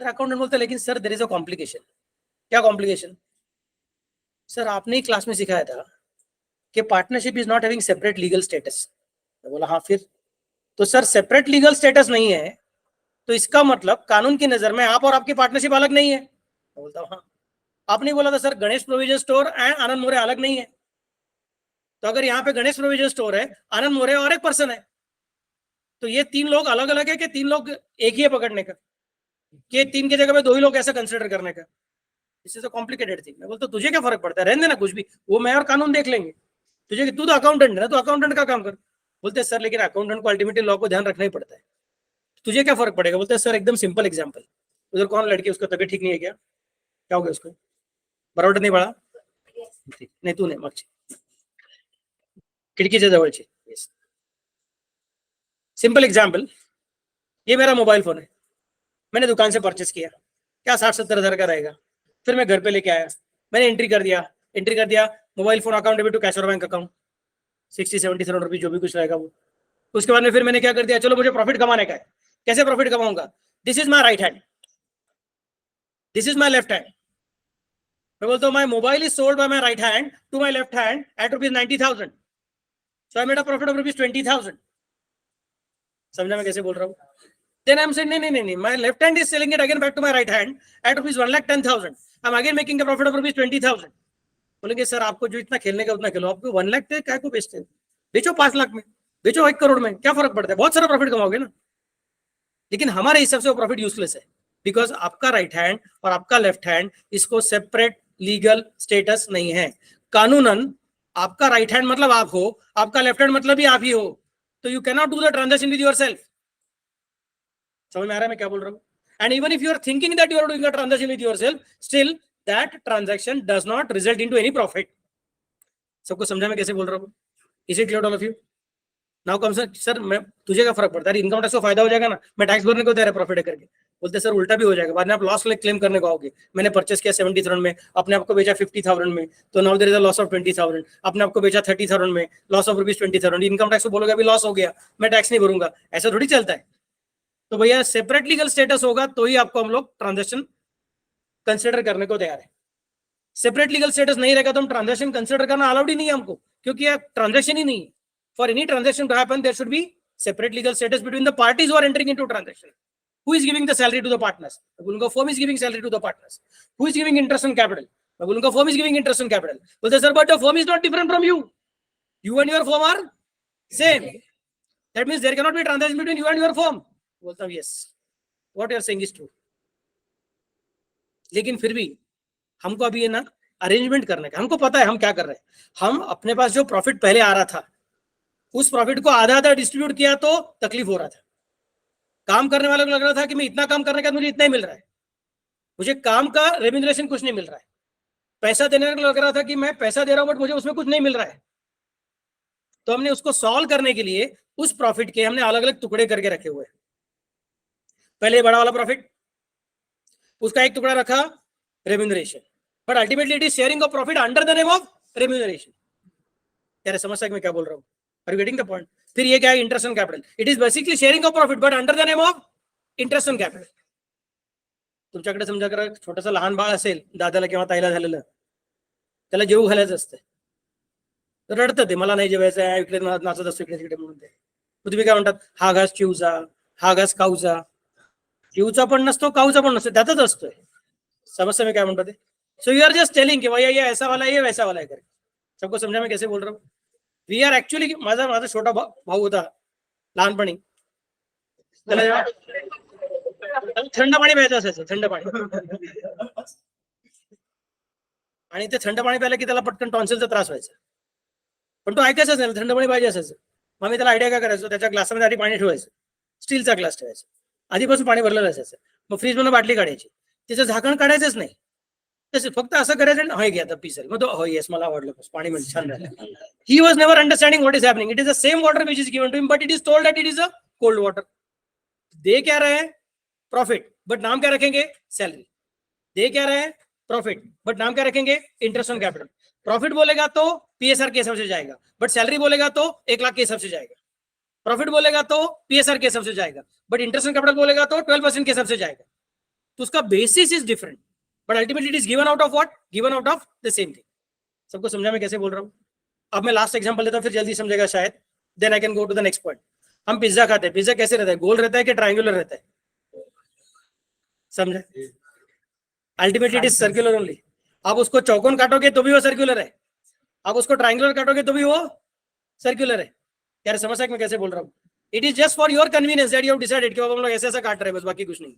फिर अकाउंटेंट बोलते लेकिन sir there is a complication. क्या कॉम्प्लिकेशन? सर आपने ही क्लास में सिखाया था कि partnership is not having separate legal status. मैं बोला हाँ फिर? तो सर सेपरेट लीगल स्टेटस नहीं है तो इसका मतलब कानून की नजर में आप और आपकी पार्टनरशिप अलग नहीं है। मैं बोलता हूँ हाँ। आपने बोला था sir Ganesh provision store and Anand More अलग नहीं है। तो अगर यहाँ पे गणेश प्रोविजन स्टोर है, आनंद मोरे और एक पर्सन है, तो ये 3 लोग अलग अलग है कि 3 लोग एक ही है पकड़ने का, कि 3 की जगह पे 2 ही लोग ऐसा कंसिडर करने का? This is a complicated thing. मैं बोलता तुझे क्या फर्क पड़ता है, रहने देना कुछ भी, वो मैं और कानून देख लेंगे। तुझे, तू तो अकाउंटेंट है ना, तो अकाउंटेंट का काम कर। बोलते सर लेकिन अकाउंटेंट को अल्टीमेटली लॉ को ध्यान रखना ही पड़ता है। तुझे क्या फर्क पड़ेगा? बोलते सर एकदम सिंपल एग्जांपल, उधर कौन लड़की, उसका तबीयत ठीक नहीं है क्या? क्या हो गया उसको? बरोबर नहीं पड़ा? नाही तू नाही, मागची खिडकीच्या जवळची। सिंपल एग्जांपल, ये मेरा मोबाइल फोन है, मैंने दुकान से परचेस किया, क्या 60-70 हज़ार का रहेगा। फिर मैं घर पे लेके आया, मैंने एंट्री कर दिया mobile phone account debit to cash और बैंक अकाउंट 60-70 रुपीज जो भी कुछ रहेगा वो। उसके बाद में फिर मैंने क्या कर दिया, चलो मुझे प्रॉफिट कमाने का है। कैसे प्रॉफिट कमाऊंगा? This is my right hand, this is my left hand. मैं बोलता हूँ my mobile is sold by my right hand to my left hand at ₹90,000, so I made a profit of ₹20,000। समझा मैं कैसे बोल रहा हूँ? Then I'm saying, no, my left hand is selling it again back to my right hand at ₹1,10,000. I'm again making a profit of ₹20,000. बोलेंगे sir आपको जो इतना खेलने का उतना खेलो, आपको 1 लाख क्या को बेचते हैं? बेचो 5 लाख में, बेचो 1 करोड़ में, क्या फर्क पड़ता है? बहुत सारा प्रॉफिट कमाओगे ना। लेकिन हमारे हिसाब से वो प्रॉफिट यूजलेस है, बिकॉज आपका राइट हैंड और आपका लेफ्ट हैंड, इसको सेपरेट लीगल स्टेटस नहीं है। कानूनन आपका राइट हैंड मतलब आप हो, आपका लेफ्ट हैंड मतलब भी आप ही हो, तो you can not do the transaction with yourself. समझ में आ रहा है मैं क्या बोल रहा हूँ? And even if you are thinking that you are doing a transaction with yourself, still that transaction does not result into any profit. सबको समझा मैं कैसे बोल रहा हूँ? Is it clear all of you? Now come sir मैं तुझे क्या फर्क पड़ता है? इनकम टैक्स को फायदा हो जाएगा ना, मैं टैक्स भरने को तैयार है प्रॉफिट है करके। बोलते सर उल्टा भी हो जाएगा, बाद में आप लॉस क्लेम करने को आओगे। मैंने परचेस किया 70,000 में, अपने आपको बेचा 50,000 में, तो now there is a loss of 20,000। अपने आपको बेचा 30,000 में, loss of rupees 20,000। Income tax को बोलोगे अभी लॉस हो गया, मैं टैक्स नहीं भरूंगा, ऐसा थोड़ी चलता है। तो भैया सेपरेट लीगल स्टेटस होगा तो ही आपको हम लोग ट्रांजेक्शन कंसिडर करने को तैयार है। सेपरेट लीगल स्टेटस नहीं रहेगा तो हम ट्रांजेक्शन कंसिडर करना अलाउड ही नहीं है हमको, क्योंकि यह ट्रांजेक्शन ही नहीं है। For any transaction to happen there should be separate legal status between the parties who are entering into transaction. Who is giving the salary to the partners? मैं बोलूंगा firm is giving salary to the partners. Who is giving interest on capital? मैं बोलूंगा firm is giving interest on capital. बोलते sir but the firm is not different from you. You and your firm are same. That means there cannot be transaction between you and your firm. बोलता हूँ yes. What you are saying is true. लेकिन फिर भी हमको अभी ये ना arrangement करने का, हमको पता है हम क्या कर रहे हैं। हम अपने पास जो प्रॉफिट पहले आ रहा था उस प्रॉफिट को आधा आधा डिस्ट्रीब्यूट किया तो तकलीफ हो रहा था। काम करने वाले को लग रहा था कि मैं इतना काम करने का मुझे इतना ही मिल रहा है, मुझे काम का रेम्यूनरेशन कुछ नहीं मिल रहा है। पैसा देने को लग रहा था कि मैं पैसा दे रहा हूं बट मुझे उसमें कुछ नहीं मिल रहा है। तो हमने उसको सॉल्व करने के लिए उस प्रॉफिट के हमने अलग अलग टुकड़े करके रखे हुए हैं। पहले बड़ा वाला प्रॉफिट, उसका एक टुकड़ा रखा remuneration, but ultimately it is sharing of profit under the name of remuneration. यार समझ मैं क्या बोल रहा हूँ? Are you getting the point? फिर ये क्या है? Interest on capital. It is basically sharing of profit but under the name of interest on capital. तुमच्याकडे समजा करा छोटंसं लहान बाळ असेल, दादाला किंवा ताईला झालेलं, त्याला जेवू घालायचं असतं, तर रडतं ते, मला नाही जेवायचं आहे, इकडे नाचत असतो इकडे तिकडे म्हणून ते। तुम्ही काय म्हणतात? हा घास चिवचा, हा घास काऊचा। चिवचा पण नसतो, काऊचा पण नसतो, त्यातच असतोय। समजतं मैं क्या म्हणतो ते? So you are just telling कि भैया ये ऐसा वाला है, ये वैसा वाला है करके। सबको समझा मैं कैसे बोल रहा हूँ? वी आर ऍक्च्युअली, माझा छोटा भाऊ होता लहानपणी, त्याला थंड पाणी प्यायचं असायचं, थंड पाणी, आणि ते थंड पाणी प्यायला की त्याला पटकन टॉन्सिलचा त्रास व्हायचा, पण तो ऐकायचाच नाही, थंड पाणी पाहिजे असायचं। मग मी त्याला आयडिया काय करायचो, त्याच्या ग्लासामध्ये आधी पाणी ठेवायचं, स्टीलचा ग्लास ठेवायचा, आधीपासून पाणी भरलेलं असायचं, मग फ्रीज मधून बाटली काढायची, तिचं झाकण काढायचंच नाही, तसं फक्त असं करायचं, होय घ्या आता पिसेल, मग तो हो येस मला आवडलं पाणी म्हणजे छान राहिलं। He was never understanding what is happening. It is the same water which is given to him but it is told that it is a cold water. दे क्या रहे हैं? प्रॉफिट, बट नाम क्या रखेंगे? सैलरी। दे क्या रहे हैं? प्रॉफिट, बट नाम क्या रखेंगे? Interest on capital. प्रॉफिट बोलेगा तो पीएसआर के हिसाब से जाएगा, बट सैलरी बोलेगा तो 1 लाख के हिसाब से जाएगा। प्रॉफिट बोलेगा तो पीएसआर के हिसाब से जाएगा, बट इंटरेस्ट ऑन कैपिटल बोलेगा तो 12% के हिसाब से जाएगा। तो उसका basis is different, but ultimately it is given out of what? Given out of the same thing. सबको समझा मैं कैसे बोल रहा हूँ? अब मैं लास्ट एग्जांपल देता हूँ, फिर जल्दी समझेगा शायद, then I can go to the next point. हम पिज्जा खाते हैं, पिज्जा कैसे रहता है? गोल रहता है कि ट्रायंगुलर रहता है? समझे? Ultimately it is circular only. आप उसको चौकोन काटोगे तो भी वो सर्कुलर है, आप उसको ट्रायंगुलर काटोगे तो भी वो सर्कुलर है। यार समझ मैं कैसे बोल रहा हूँ? It is just for your convenience that you have decided कि हम लोग ऐसे ऐसा काट रहे हैं, बस बाकी कुछ नहीं।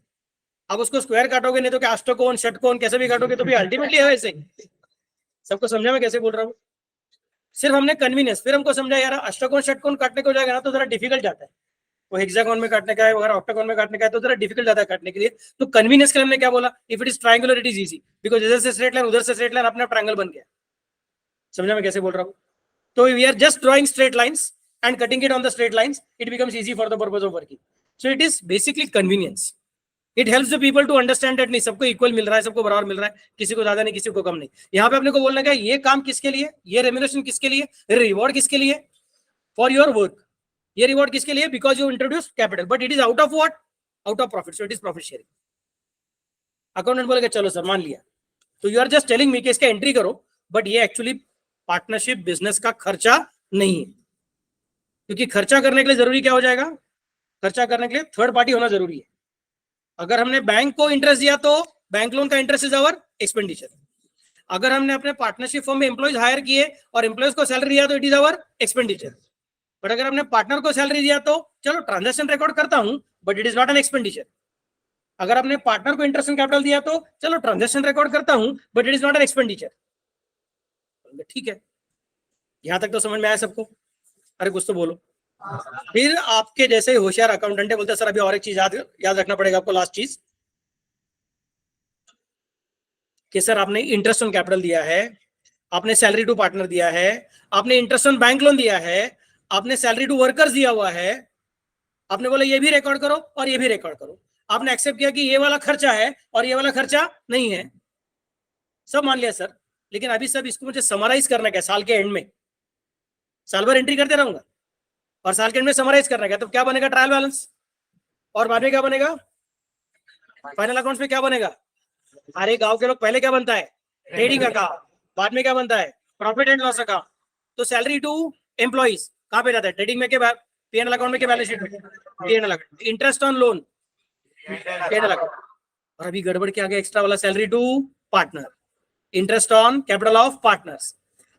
आप उसको स्क्वायर काटोगे, नहीं तो क्या अष्टकोण षटकोण कैसे भी काटोगे तो भी अल्टीमेटली है वैसे। सबको समझा मैं कैसे बोल रहा हूँ? सिर्फ हमने कन्वीनियंस, फिर हमको समझा यार अष्टकोण षटकोण काटने को जाएगा ना तो जरा डिफिकल्ट जाता है, वो हेक्सागोन में काटने का है वगैरह, ऑक्टागोन में काटने का है तो जरा डिफिकल्ट जाता है काटने के लिए। तो कन्वीनियंस के लिए हमने क्या बोला? If it is triangular it is easy, because इधर से स्ट्रेट लाइन उधर से स्ट्रेट लाइन अपना ट्रायंगल बन गया। समझा मैं कैसे बोल रहा हूँ? तो we are just drawing straight lines and cutting it on the straight lines, it becomes easy for the purpose of working. So it is basically convenience. It helps the people to understand that नहीं सबको equal मिल रहा है, सबको बराबर मिल रहा है, किसी को ज्यादा नहीं किसी को कम नहीं। यहाँ पे अपने को बोलना क्या? ये काम किसके लिए, ये रेम्यूनरेशन किसके लिए, रिवॉर्ड किसके लिए? For your work. ये रिवॉर्ड किसके लिए? Because you introduce capital, but it is out of what? Out of profit, so it is profit sharing. Accountant बोलेगा चलो सर मान लिया, तो you are just telling me कि इसका एंट्री करो, बट ये एक्चुअली पार्टनरशिप बिजनेस का खर्चा नहीं है, क्योंकि खर्चा करने के लिए जरूरी क्या हो जाएगा? खर्चा करने के लिए थर्ड पार्टी होना जरूरी है। अगर हमने बैंक को इंटरेस्ट दिया तो बैंक लोन का इंटरेस्ट इज आवर एक्सपेंडिचर। अगर हमने अपने पार्टनरशिप फर्म में एम्प्लॉयज हायर किए और एम्प्लॉयज को सैलरी दिया तो it is our expenditure. But अगर हमने पार्टनर को सैलरी दिया तो चलो ट्रांजेक्शन रिकॉर्ड करता हूं, but it is not an expenditure. अगर आपने पार्टनर को इंटरेस्ट इन कैपिटल दिया तो चलो ट्रांजेक्शन रिकॉर्ड करता हूं, but it is not an expenditure. ठीक है, यहां तक तो समझ में आया सबको? अरे कुछ तो बोलो। फिर आपके जैसे होशियार अकाउंटेंट है बोलते सर अभी और एक चीज याद रखना पड़ेगा आपको, लास्ट चीज कि सर आपने इंटरेस्ट ऑन कैपिटल दिया है, आपने सैलरी टू पार्टनर दिया है, आपने इंटरेस्ट ऑन बैंक लोन दिया है, आपने सैलरी टू वर्कर्स दिया हुआ है, आपने बोला ये भी रिकॉर्ड करो और ये भी रिकॉर्ड करो। आपने एक्सेप्ट किया कि ये वाला खर्चा है और ये वाला खर्चा नहीं है, सब मान लिया सर, लेकिन अभी सब इसको मुझे समराइज करना क्या साल के एंड में, साल भर एंट्री करते रहूंगा और साल के एंड में समराइज करना क्या, तो क्या बनेगा ट्रायल बैलेंस, और बाद में क्या बनेगा फाइनल अकाउंट्स में क्या बनेगा। अरे गांव के लोग पहले क्या बनता है ट्रेडिंग अकाउंट, बाद में क्या बनता है प्रॉफिट एंड लॉस अकाउंट। तो सैलरी टू एम्प्लॉइज कहाँ पे जाता है ट्रेडिंग में के बाद पीएनएल अकाउंट में के बैलेंस शीट में PNL account, interest on loan PNL account, और अभी गड़बड़ के आगे एक्स्ट्रा वाला salary to partner, interest on capital of partners.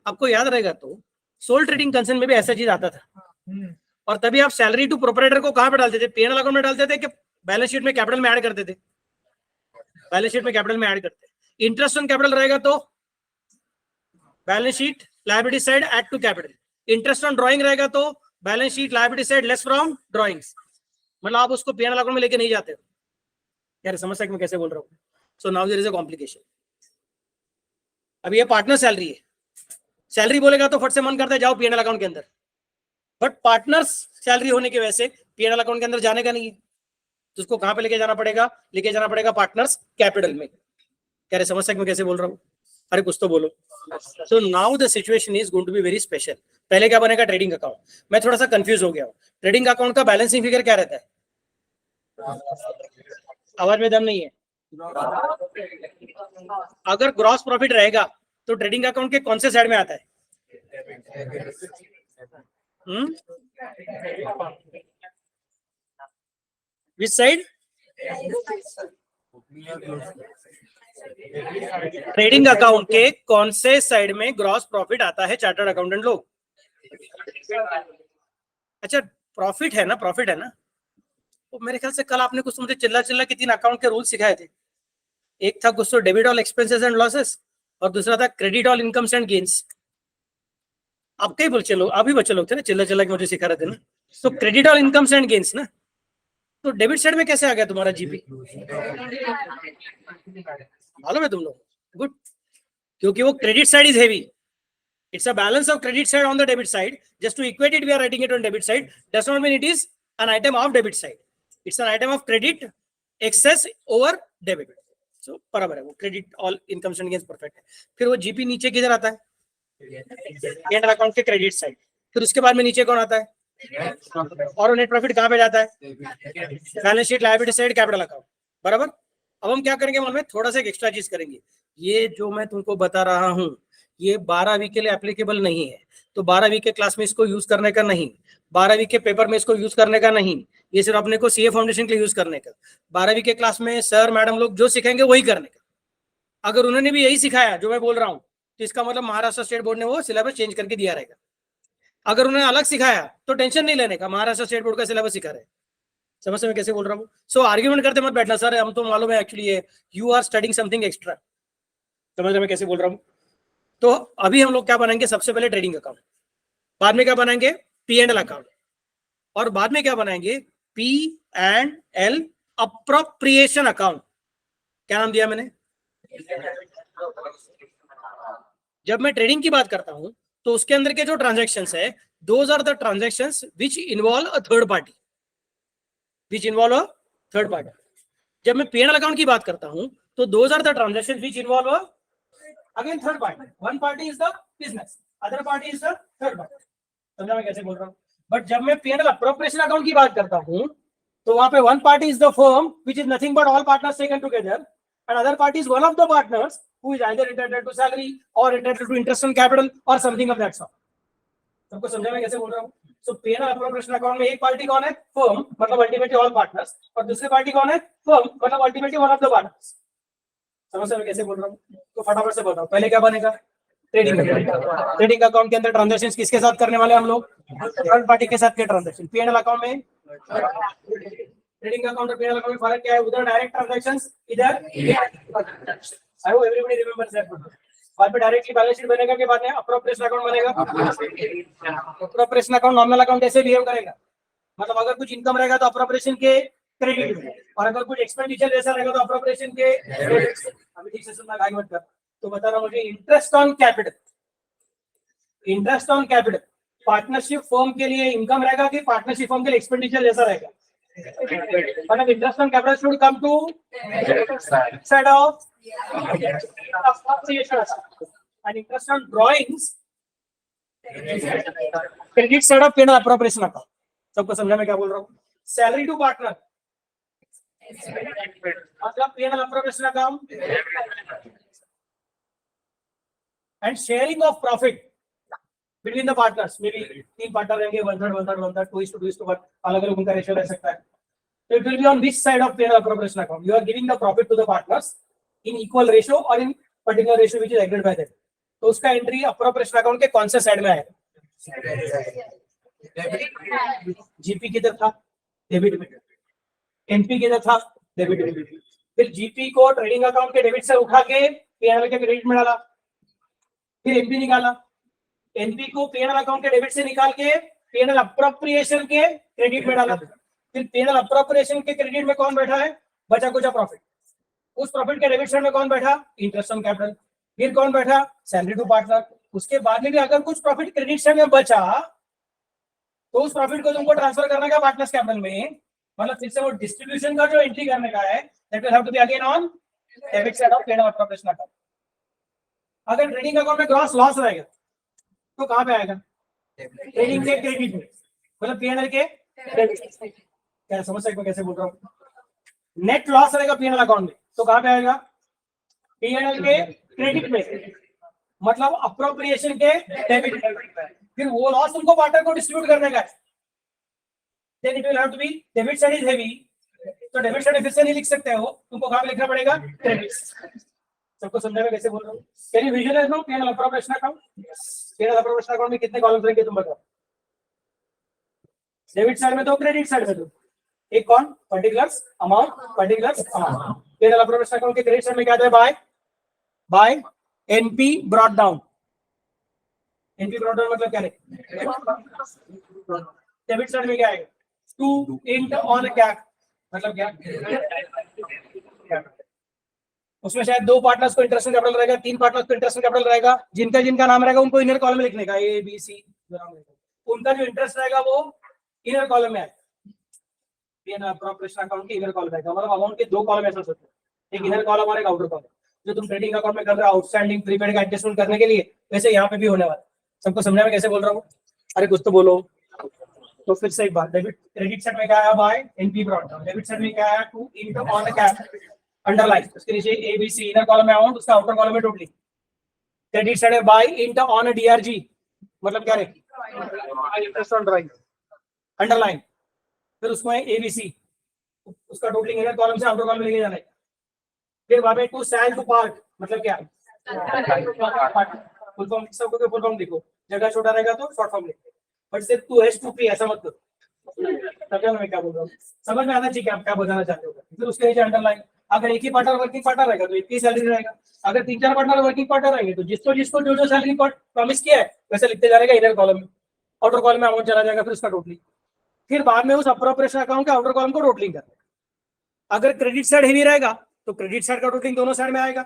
आपको याद रहेगा तो सोल ट्रेडिंग कंसर्न में भी ऐसा चीज आता था, और तभी आप सैलरी टू प्रोपराइटर को कहां पे डालते थे पीएनएल अकाउंट में डालते थे कि बैलेंस शीट में कैपिटल में ऐड करते थे, बैलेंस शीट में कैपिटल में ऐड करते। इंटरेस्ट ऑन कैपिटल रहेगा तो balance sheet liability side add to capital, interest on drawing रहेगा तो balance sheet liability side less from drawings, मतलब आप उसको पीएनएल अकाउंट में लेके नहीं जाते हो। यार समझ सकते मैं कैसे बोल रहा हूँ। So now there is a complication. अब ये पार्टनर सैलरी है, सैलरी बोलेगा तो फट से मन करता है जाओ पीएनएल अकाउंट के अंदर, बट पार्टनर्स सैलरी होने की वजह से पीएनएल अकाउंट के अंदर जाने का नहीं है, तो उसको कहां पे लेके जाना पड़ेगा, लेके जाना पड़ेगा पार्टनर्स कैपिटल में। क्या समझ सकते मैं कैसे बोल रहा हूँ, अरे कुछ तो बोलो। So now the situation is going to be very special. पहले क्या बनेगा ट्रेडिंग अकाउंट, मैं थोड़ा सा कंफ्यूज हो गया हूँ। ट्रेडिंग अकाउंट का बैलेंसिंग फिगर क्या रहता है, आवाज में दम नहीं है। अगर ग्रॉस प्रॉफिट रहेगा तो ट्रेडिंग अकाउंट के कौन से साइड में आता है, विच साइड, ट्रेडिंग अकाउंट के कौन से साइड में ग्रॉस प्रॉफिट आता है चार्टर्ड अकाउंटेंट लोग। अच्छा प्रॉफिट है ना, प्रॉफिट है ना, तो मेरे ख्याल से कल आपने कुछ मुझे चिल्ला चिल्ला के 3 अकाउंट के रूल सिखाए थे। एक था कुछ तो debit all expenses and losses, और दूसरा था credit all incomes and gains. आपके ही बच्चे लोग, अभी बच्चे लोग थे ना चिल्ला चिल्ला के मुझे सिखा रहे थे ना, तो credit all incomes and gains ना, तो डेबिट साइड में कैसे आ गया तुम्हारा जीपी, मालूम है तुम लोग, गुड, क्योंकि वो credit side is heavy, it's a balance of credit side on the debit side, just to equate it we are writing it on debit side, does not mean it is an item of debit side, it's an item of credit excess over debit। so बराबर है, वो credit all incomes and gains perfect है। फिर वो GP नीचे किधर आता है, P&L अकाउंट के क्रेडिट साइड, फिर उसके बाद में नीचे कौन आता है, और नेट प्रॉफिट कहाँ पे जाता है, balance sheet liability side capital account, बराबर। अब हम क्या करेंगे मन में थोड़ा सा एक एक्स्ट्रा चीज करेंगे, ये जो मैं तुमको बता रहा हूँ ये 12वीं के लिए एप्लीकेबल नहीं है, तो 12वीं के क्लास में इसको यूज करने का नहीं, 12वीं के पेपर में इसको यूज करने का नहीं, ये सिर्फ अपने को सीए फाउंडेशन के लिए यूज करने का। 12वीं के क्लास में सर मैडम लोग जो सिखाएंगे वही करने का। अगर उन्होंने भी यही सिखाया जो मैं बोल रहा हूँ तो इसका मतलब महाराष्ट्र स्टेट बोर्ड ने वो सिलेबस चेंज करके दिया रहेगा। अगर उन्होंने अलग सिखाया तो टेंशन नहीं लेने का, महाराष्ट्र स्टेट बोर्ड का सिलेबस सिखा रहे। समझ में कैसे बोल रहा हूँ। सो आर्ग्यूमेंट करते मत बैठना सर हम तो मालूम है एक्चुअली ये you are studying something extra. समझ में कैसे बोल रहा हूँ। तो अभी हम लोग क्या बनाएंगे, सबसे पहले ट्रेडिंग अकाउंट, बाद में क्या बनाएंगे P&L अकाउंट, और बाद में क्या बनाएंगे P&L अप्रोप्रिएशन अकाउंट। क्या नाम दिया मैंने, जब मैं ट्रेडिंग की बात करता हूं तो उसके अंदर के जो ट्रांजैक्शंस है those are the transactions which involve a third party, which involve a third party. जब मैं P&L अकाउंट की बात करता हूं तो those are the transactions which involve again third party, one party is the business, other party is the third party. समझा मैं कैसे बोल रहा हूं। बट जब मैं P&L अप्रोप्रिएशन अकाउंट की बात करता हूं तो वहां पे one party is the firm which is nothing but all partners taken together, and other party is one of the partners who is either entitled to salary or entitled to interest on capital or something of that sort। सबको समझा मैं कैसे बोल रहा हूँ। सो P&L appropriation account में एक party कौन है, फर्म, मतलब अल्टीमेटली ऑल पार्टनर्स, और दूसरी पार्टी कौन है, फर्म, मतलब ultimately one of the partners. समझ मैं कैसे बोल रहा हूँ। तो फटाफट से बताओ पहले क्या बनेगा, ट्रेडिंग अकाउंट। ट्रेडिंग अकाउंट के अंदर ट्रांजैक्शंस किसके साथ करने वाले हम लोग, थर्ड पार्टी के साथ के ट्रांजैक्शन। P&L अकाउंट में ट्रेडिंग अकाउंट और P&L अकाउंट में फर्क क्या है, उधर डायरेक्ट ट्रांजैक्शंस, इधर I hope everybody remembers that. बाद में डायरेक्टली बैलेंस शीट बनेगा के बाद में अप्रोप्रिएशन अकाउंट बनेगा। अप्रोप्रिएशन अकाउंट नॉर्मल अकाउंट ऐसे बिहेव करेगा, मतलब अगर कुछ इनकम रहेगा तो अप्रोप्रिएशन के क्रेडिट में, और अगर कुछ एक्सपेंडिचर जैसा रहेगा तो अप्रोप्रिएशन के डेबिट। अभी ठीक से सुनना, गाइड मत कर। तो बता रहा हूं मुझे interest on capital, interest on capital partnership firm के लिए इनकम रहेगा कि पार्टनरशिप फर्म के लिए एक्सपेंडिचर जैसा रहेगा, मतलब interest on capital should come to side of appropriations and interest on drawings credit side of P&L appropriation account. सबको समझा मैं क्या बोल रहा हूँ? सैलरी टू पार्टनर मतलब P&L appropriation account and sharing of profit between the partners. Maybe 3 partner रहेंगे 1/3, 2:1, अलग-अलग उनका रेशियो रह सकता है. So it will be on which side of P&L appropriation account? You are giving the profit to the partners in equal ratio or in particular ratio which is agreed by them. तो उसका entry appropriation account के कौन से side में आएगा? GP किधर था? Debit में. एनपी किधर था? डेबिट में. फिर जीपी को ट्रेडिंग अकाउंट के डेबिट से उठा के P&L के क्रेडिट में डाला. फिर एनपी निकाला. एनपी को P&L अकाउंट के डेबिट से निकाल के P&L अप्रोप्रिएशन के क्रेडिट में डाला. फिर P&L अप्रोप्रिएशन के क्रेडिट में कौन बैठा है? बचा कुचा प्रॉफिट. उस प्रॉफिट के डेबिट साइड में कौन बैठा? Interest on capital. फिर कौन बैठा? Salary to partner. उसके बाद में भी अगर कुछ प्रॉफिट क्रेडिट साइड में बचा तो उस प्रॉफिट को तुमको ट्रांसफर करने का पार्टनर्स कैपिटल में. मतलब फिर से वो डिस्ट्रीब्यूशन का जो एंट्री करने का है that will have to be again on debit side of P&L appropriation account. अगर ट्रेडिंग अकाउंट में ग्रॉस लॉस रहेगा तो कहां पे आएगा? ट्रेडिंग के क्रेडिट में. मतलब P&L के क्रेडिट. क्या समझ सकते हो कैसे बोल रहा हूँ? नेट लॉस रहेगा P&L अकाउंट में तो कहां पे आएगा? P&L के क्रेडिट में. मतलब अप्रोप्रिएशन के डेबिट में. फिर वो लॉस तुमको पार्टनर को डिस्ट्रीब्यूट करने का है. Then it will have to be debit side is heavy. तो डेबिट साइड फिर से नहीं लिख सकते हो. तुमको कहां पे लिखना पड़ेगा? क्रेडिट. सबको समझा मैं कैसे बोल रहा हूँ? Can you visualize no P&L appropriation account? P&L appropriation account में कितने कॉलम्स रहेंगे तुम बताओ? डेबिट साइड में दो, क्रेडिट साइड में दो. एक कौन? Particulars amount, particulars amount. P&L appropriation account के क्रेडिट साइड में क्या आता है? By NP brought down. NP brought down मतलब क्या है? डेबिट साइड में क्या आएगा? To int on cap. मतलब क्या? उसमें शायद 2 पार्टनर्स को इंटरेस्ट कैपिटल रहेगा, 3 पार्टनर्स को इंटरेस्ट कैपिटल रहेगा. जिनका नाम रहेगा उनको इनर कॉलम में लिखने का. ए बी सी उनका जो इंटरेस्ट रहेगा वो इनर कॉलम में आएगा. P&L अप्रोप्रिएशन अकाउंट के इनर कॉलम आएगा. मतलब अमाउंट के 2 कॉलम ऐसा सोचो. एक इनर कॉलम और एक आउटर कॉलम. जो तुम ट्रेडिंग अकाउंट में कर रहे हो आउटस्टैंडिंग प्रीपेड का एडजस्टमेंट करने के लिए, वैसे यहाँ पे भी होने वाला. सबको समझा मैं कैसे बोल रहा हूँ? अरे कुछ तो बोलो. तो फिर से एक बात. डेबिट क्रेडिट साइड में क्या आया? By NP brought down. Debit side में क्या आया? To int on cap underline. उसके नीचे A B C inner column में अमाउंट, उसका आउटर कॉलम में टोटली. क्रेडिट साइड में बाय इंटू ऑन डीआरजी. मतलब क्या रहेगी? Interest on drawing underline. फिर उसको है एबीसी. उसका टोटलिंग इनर कॉलम से आउटर कॉलम में लेके जाना है. फिर बाद में टू सेल टू पार्ट. मतलब क्या? फुल फॉर्म सबको फुल फॉर्म देखो. जगह छोटा रहेगा तो शॉर्ट फॉर्म लिखो. बट सिर्फ 2S 2P ऐसा मत करो. मैं क्या बोल रहा हूँ? समझ में आना चाहिए आप क्या बताना चाहते हो. फिर उसके नीचे अंडरलाइन. अगर एक ही पार्टनर वर्किंग पार्टनर रहेगा तो एक ही सैलरी रहेगा. अगर 3-4 पार्टनर वर्किंग पार्टनर रहेंगे तो जिसको जो सैलरी प्रॉमिस किया है वैसे लिखते जाएगा इनर कॉलम में. आउटर कॉलम में अमाउंट चला जाएगा. फिर उसका टोटलिंग. फिर बाद में उस अप्रोप्रिएशन अकाउंट के आउटर कॉलम को टोटलिंग करना. अगर क्रेडिट साइड हेवी रहेगा तो क्रेडिट साइड का टोटलिंग दोनों साइड में आएगा.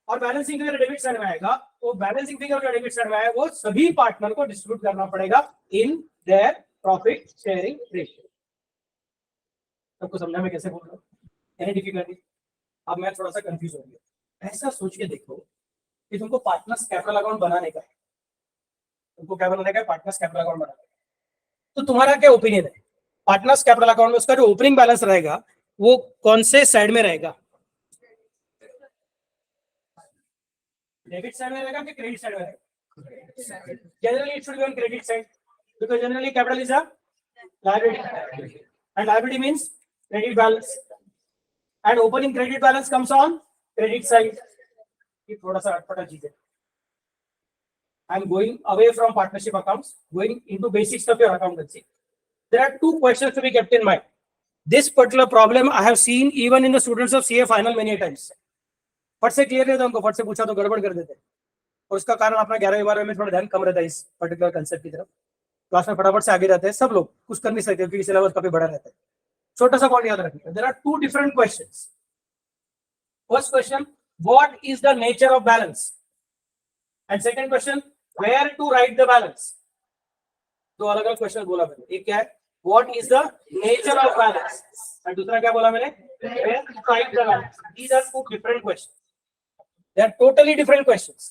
और बैलेंसिंग फिगर डेबिट साइड में आएगा. वो बैलेंसिंग फिगर जो डेबिट साइड में आएगा वो सभी पार्टनर को डिस्ट्रीब्यूट करना पड़ेगा in their profit sharing ratio. सबको समझा मैं कैसे बोल रहा हूँ? Any difficulty? अब मैं थोड़ा सा कंफ्यूज हो गया. ऐसा सोच के देखो कि तुमको पार्टनर्स कैपिटल अकाउंट बनाने का है. तुमको क्या बनाने का है? पार्टनर्स कैपिटल अकाउंट बनाने का. तो तुम्हारा क्या ओपिनियन है? पार्टनर्स कैपिटल अकाउंट में उसका जो ओपनिंग बैलेंस रहेगा वो कौन से साइड में रहेगा? डेबिट साइड में रहेगा कि क्रेडिट साइड में रहेगा? Generally it should be on credit side because generally capital is a liability and liability means credit balance and opening credit balance comes on credit side. ये थोड़ा सा अटपटा चीज है. I am going away from partnership accounts, going into basics of your accountancy. There are 2 questions to be kept in mind. This particular problem I have seen even in the students of CA final many times. फट से clear नहीं था उनको. फट से पूछा तो गड़बड़ कर देते. और उसका कारण अपना 11वीं में थोड़ा ध्यान कम रहता है इस पर्टिकुलर कंसेप्ट की तरफ. क्लास में फटाफट से आगे रहते हैं सब लोग. कुछ कर नहीं सकते क्योंकि सिलेबस काफी बड़ा रहता है. छोटा सा पॉइंट याद रखिए. There are 2 different questions. First question, what is the nature of balance? And second question, where to write the balance. 2 अलग-अलग क्वेश्चन बोला मैंने. एक क्या है? What is the nature of balance, और दूसरा क्या बोला मैंने, where to find the balance. These are two different questions. They are totally different questions,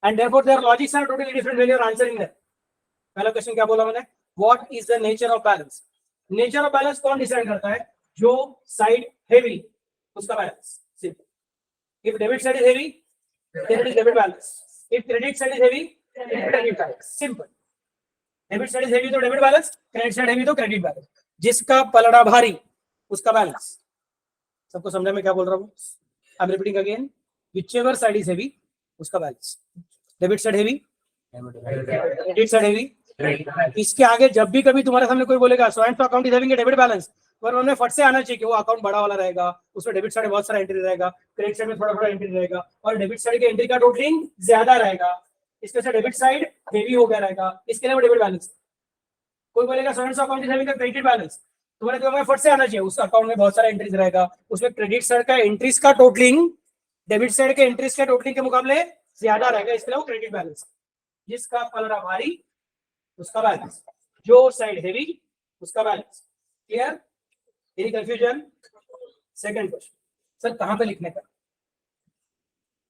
and therefore their logics are totally different when you are answering them. पहला question क्या बोला मैंने, what is the nature of balance. Nature of balance कौन decide करता है, जो side heavy उसका balance. Simple. If debit side is heavy then it is debit balance. If credit side is heavy, then it is credit balance. Simple. Debit side is heavy तो debit balance, credit side heavy तो credit balance. जिसका पलड़ा भारी उसका balance. सबको समझा मैं क्या बोल रहा हूँ. I am repeating again. whichever side is heavy उसका balance. Debit side heavy, credit side heavy. इसके आगे जब भी कभी तुम्हारे सामने कोई बोलेगा so and so account is having a debit balance, पर उन्हें फट से आना चाहिए कि वो अकाउंट बड़ा वाला रहेगा, उसमें डेबिट साइड में बहुत सारा एंट्री रहेगा, क्रेडिट साइड में थोड़ा थोड़ा एंट्री रहेगा, और डेबिट साइड के एंट्री का टोटलिंग ज्यादा रहेगा, इसके से डेबिट साइड हेवी हो गया रहेगा, इसके लिए वो डेबिट बैलेंस. कोई बोलेगा so and so account is having a credit balance, तुम्हारे दिमाग में फट से आना चाहिए उस अकाउंट में बहुत सारा एंट्रीज रहेगा, उसमें क्रेडिट साइड का एंट्रीज का टोटलिंग डेबिट साइड के एंट्रीज के टोटलिंग के मुकाबले ज्यादा रहेगा, इसके लिए वो क्रेडिट बैलेंस. जिसका पलड़ा भारी उसका बैलेंस, जो साइड हेवी उसका balance. Clear? Any confusion? Second question, sir कहां पे लिखने का,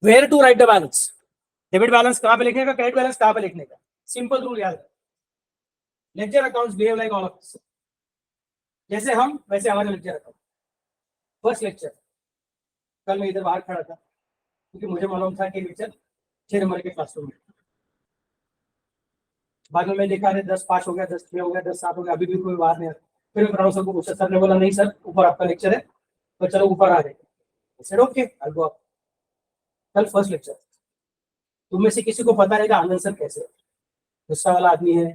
where to write the balance. Debit balance कहां पे लिखने का, क्रेडिट बैलेंस कहां पे लिखने का. सिंपल रूल याद है. Lecture accounts behave like all of us. जैसे हम वैसे हमारे लेक्चर अकाउंट. फर्स्ट लेक्चर कल मैं इधर बाहर खड़ा था क्योंकि मुझे मालूम था कि लेक्चर 6 नंबर के क्लासरूम में. बाद में मैं देखा अरे 10 पास हो गया, 10 6 हो गया, 10 7 हो गया, अभी भी कोई बात नहीं. फिर मैं सर को पूछा, सर ने बोला नहीं सर ऊपर आपका लेक्चर है तो चलो ऊपर आ गए. Sir okay I go up. कल फर्स्ट लेक्चर. तुम में से किसी को पता रहेगा आनंद सर कैसे गुस्सा वाला आदमी है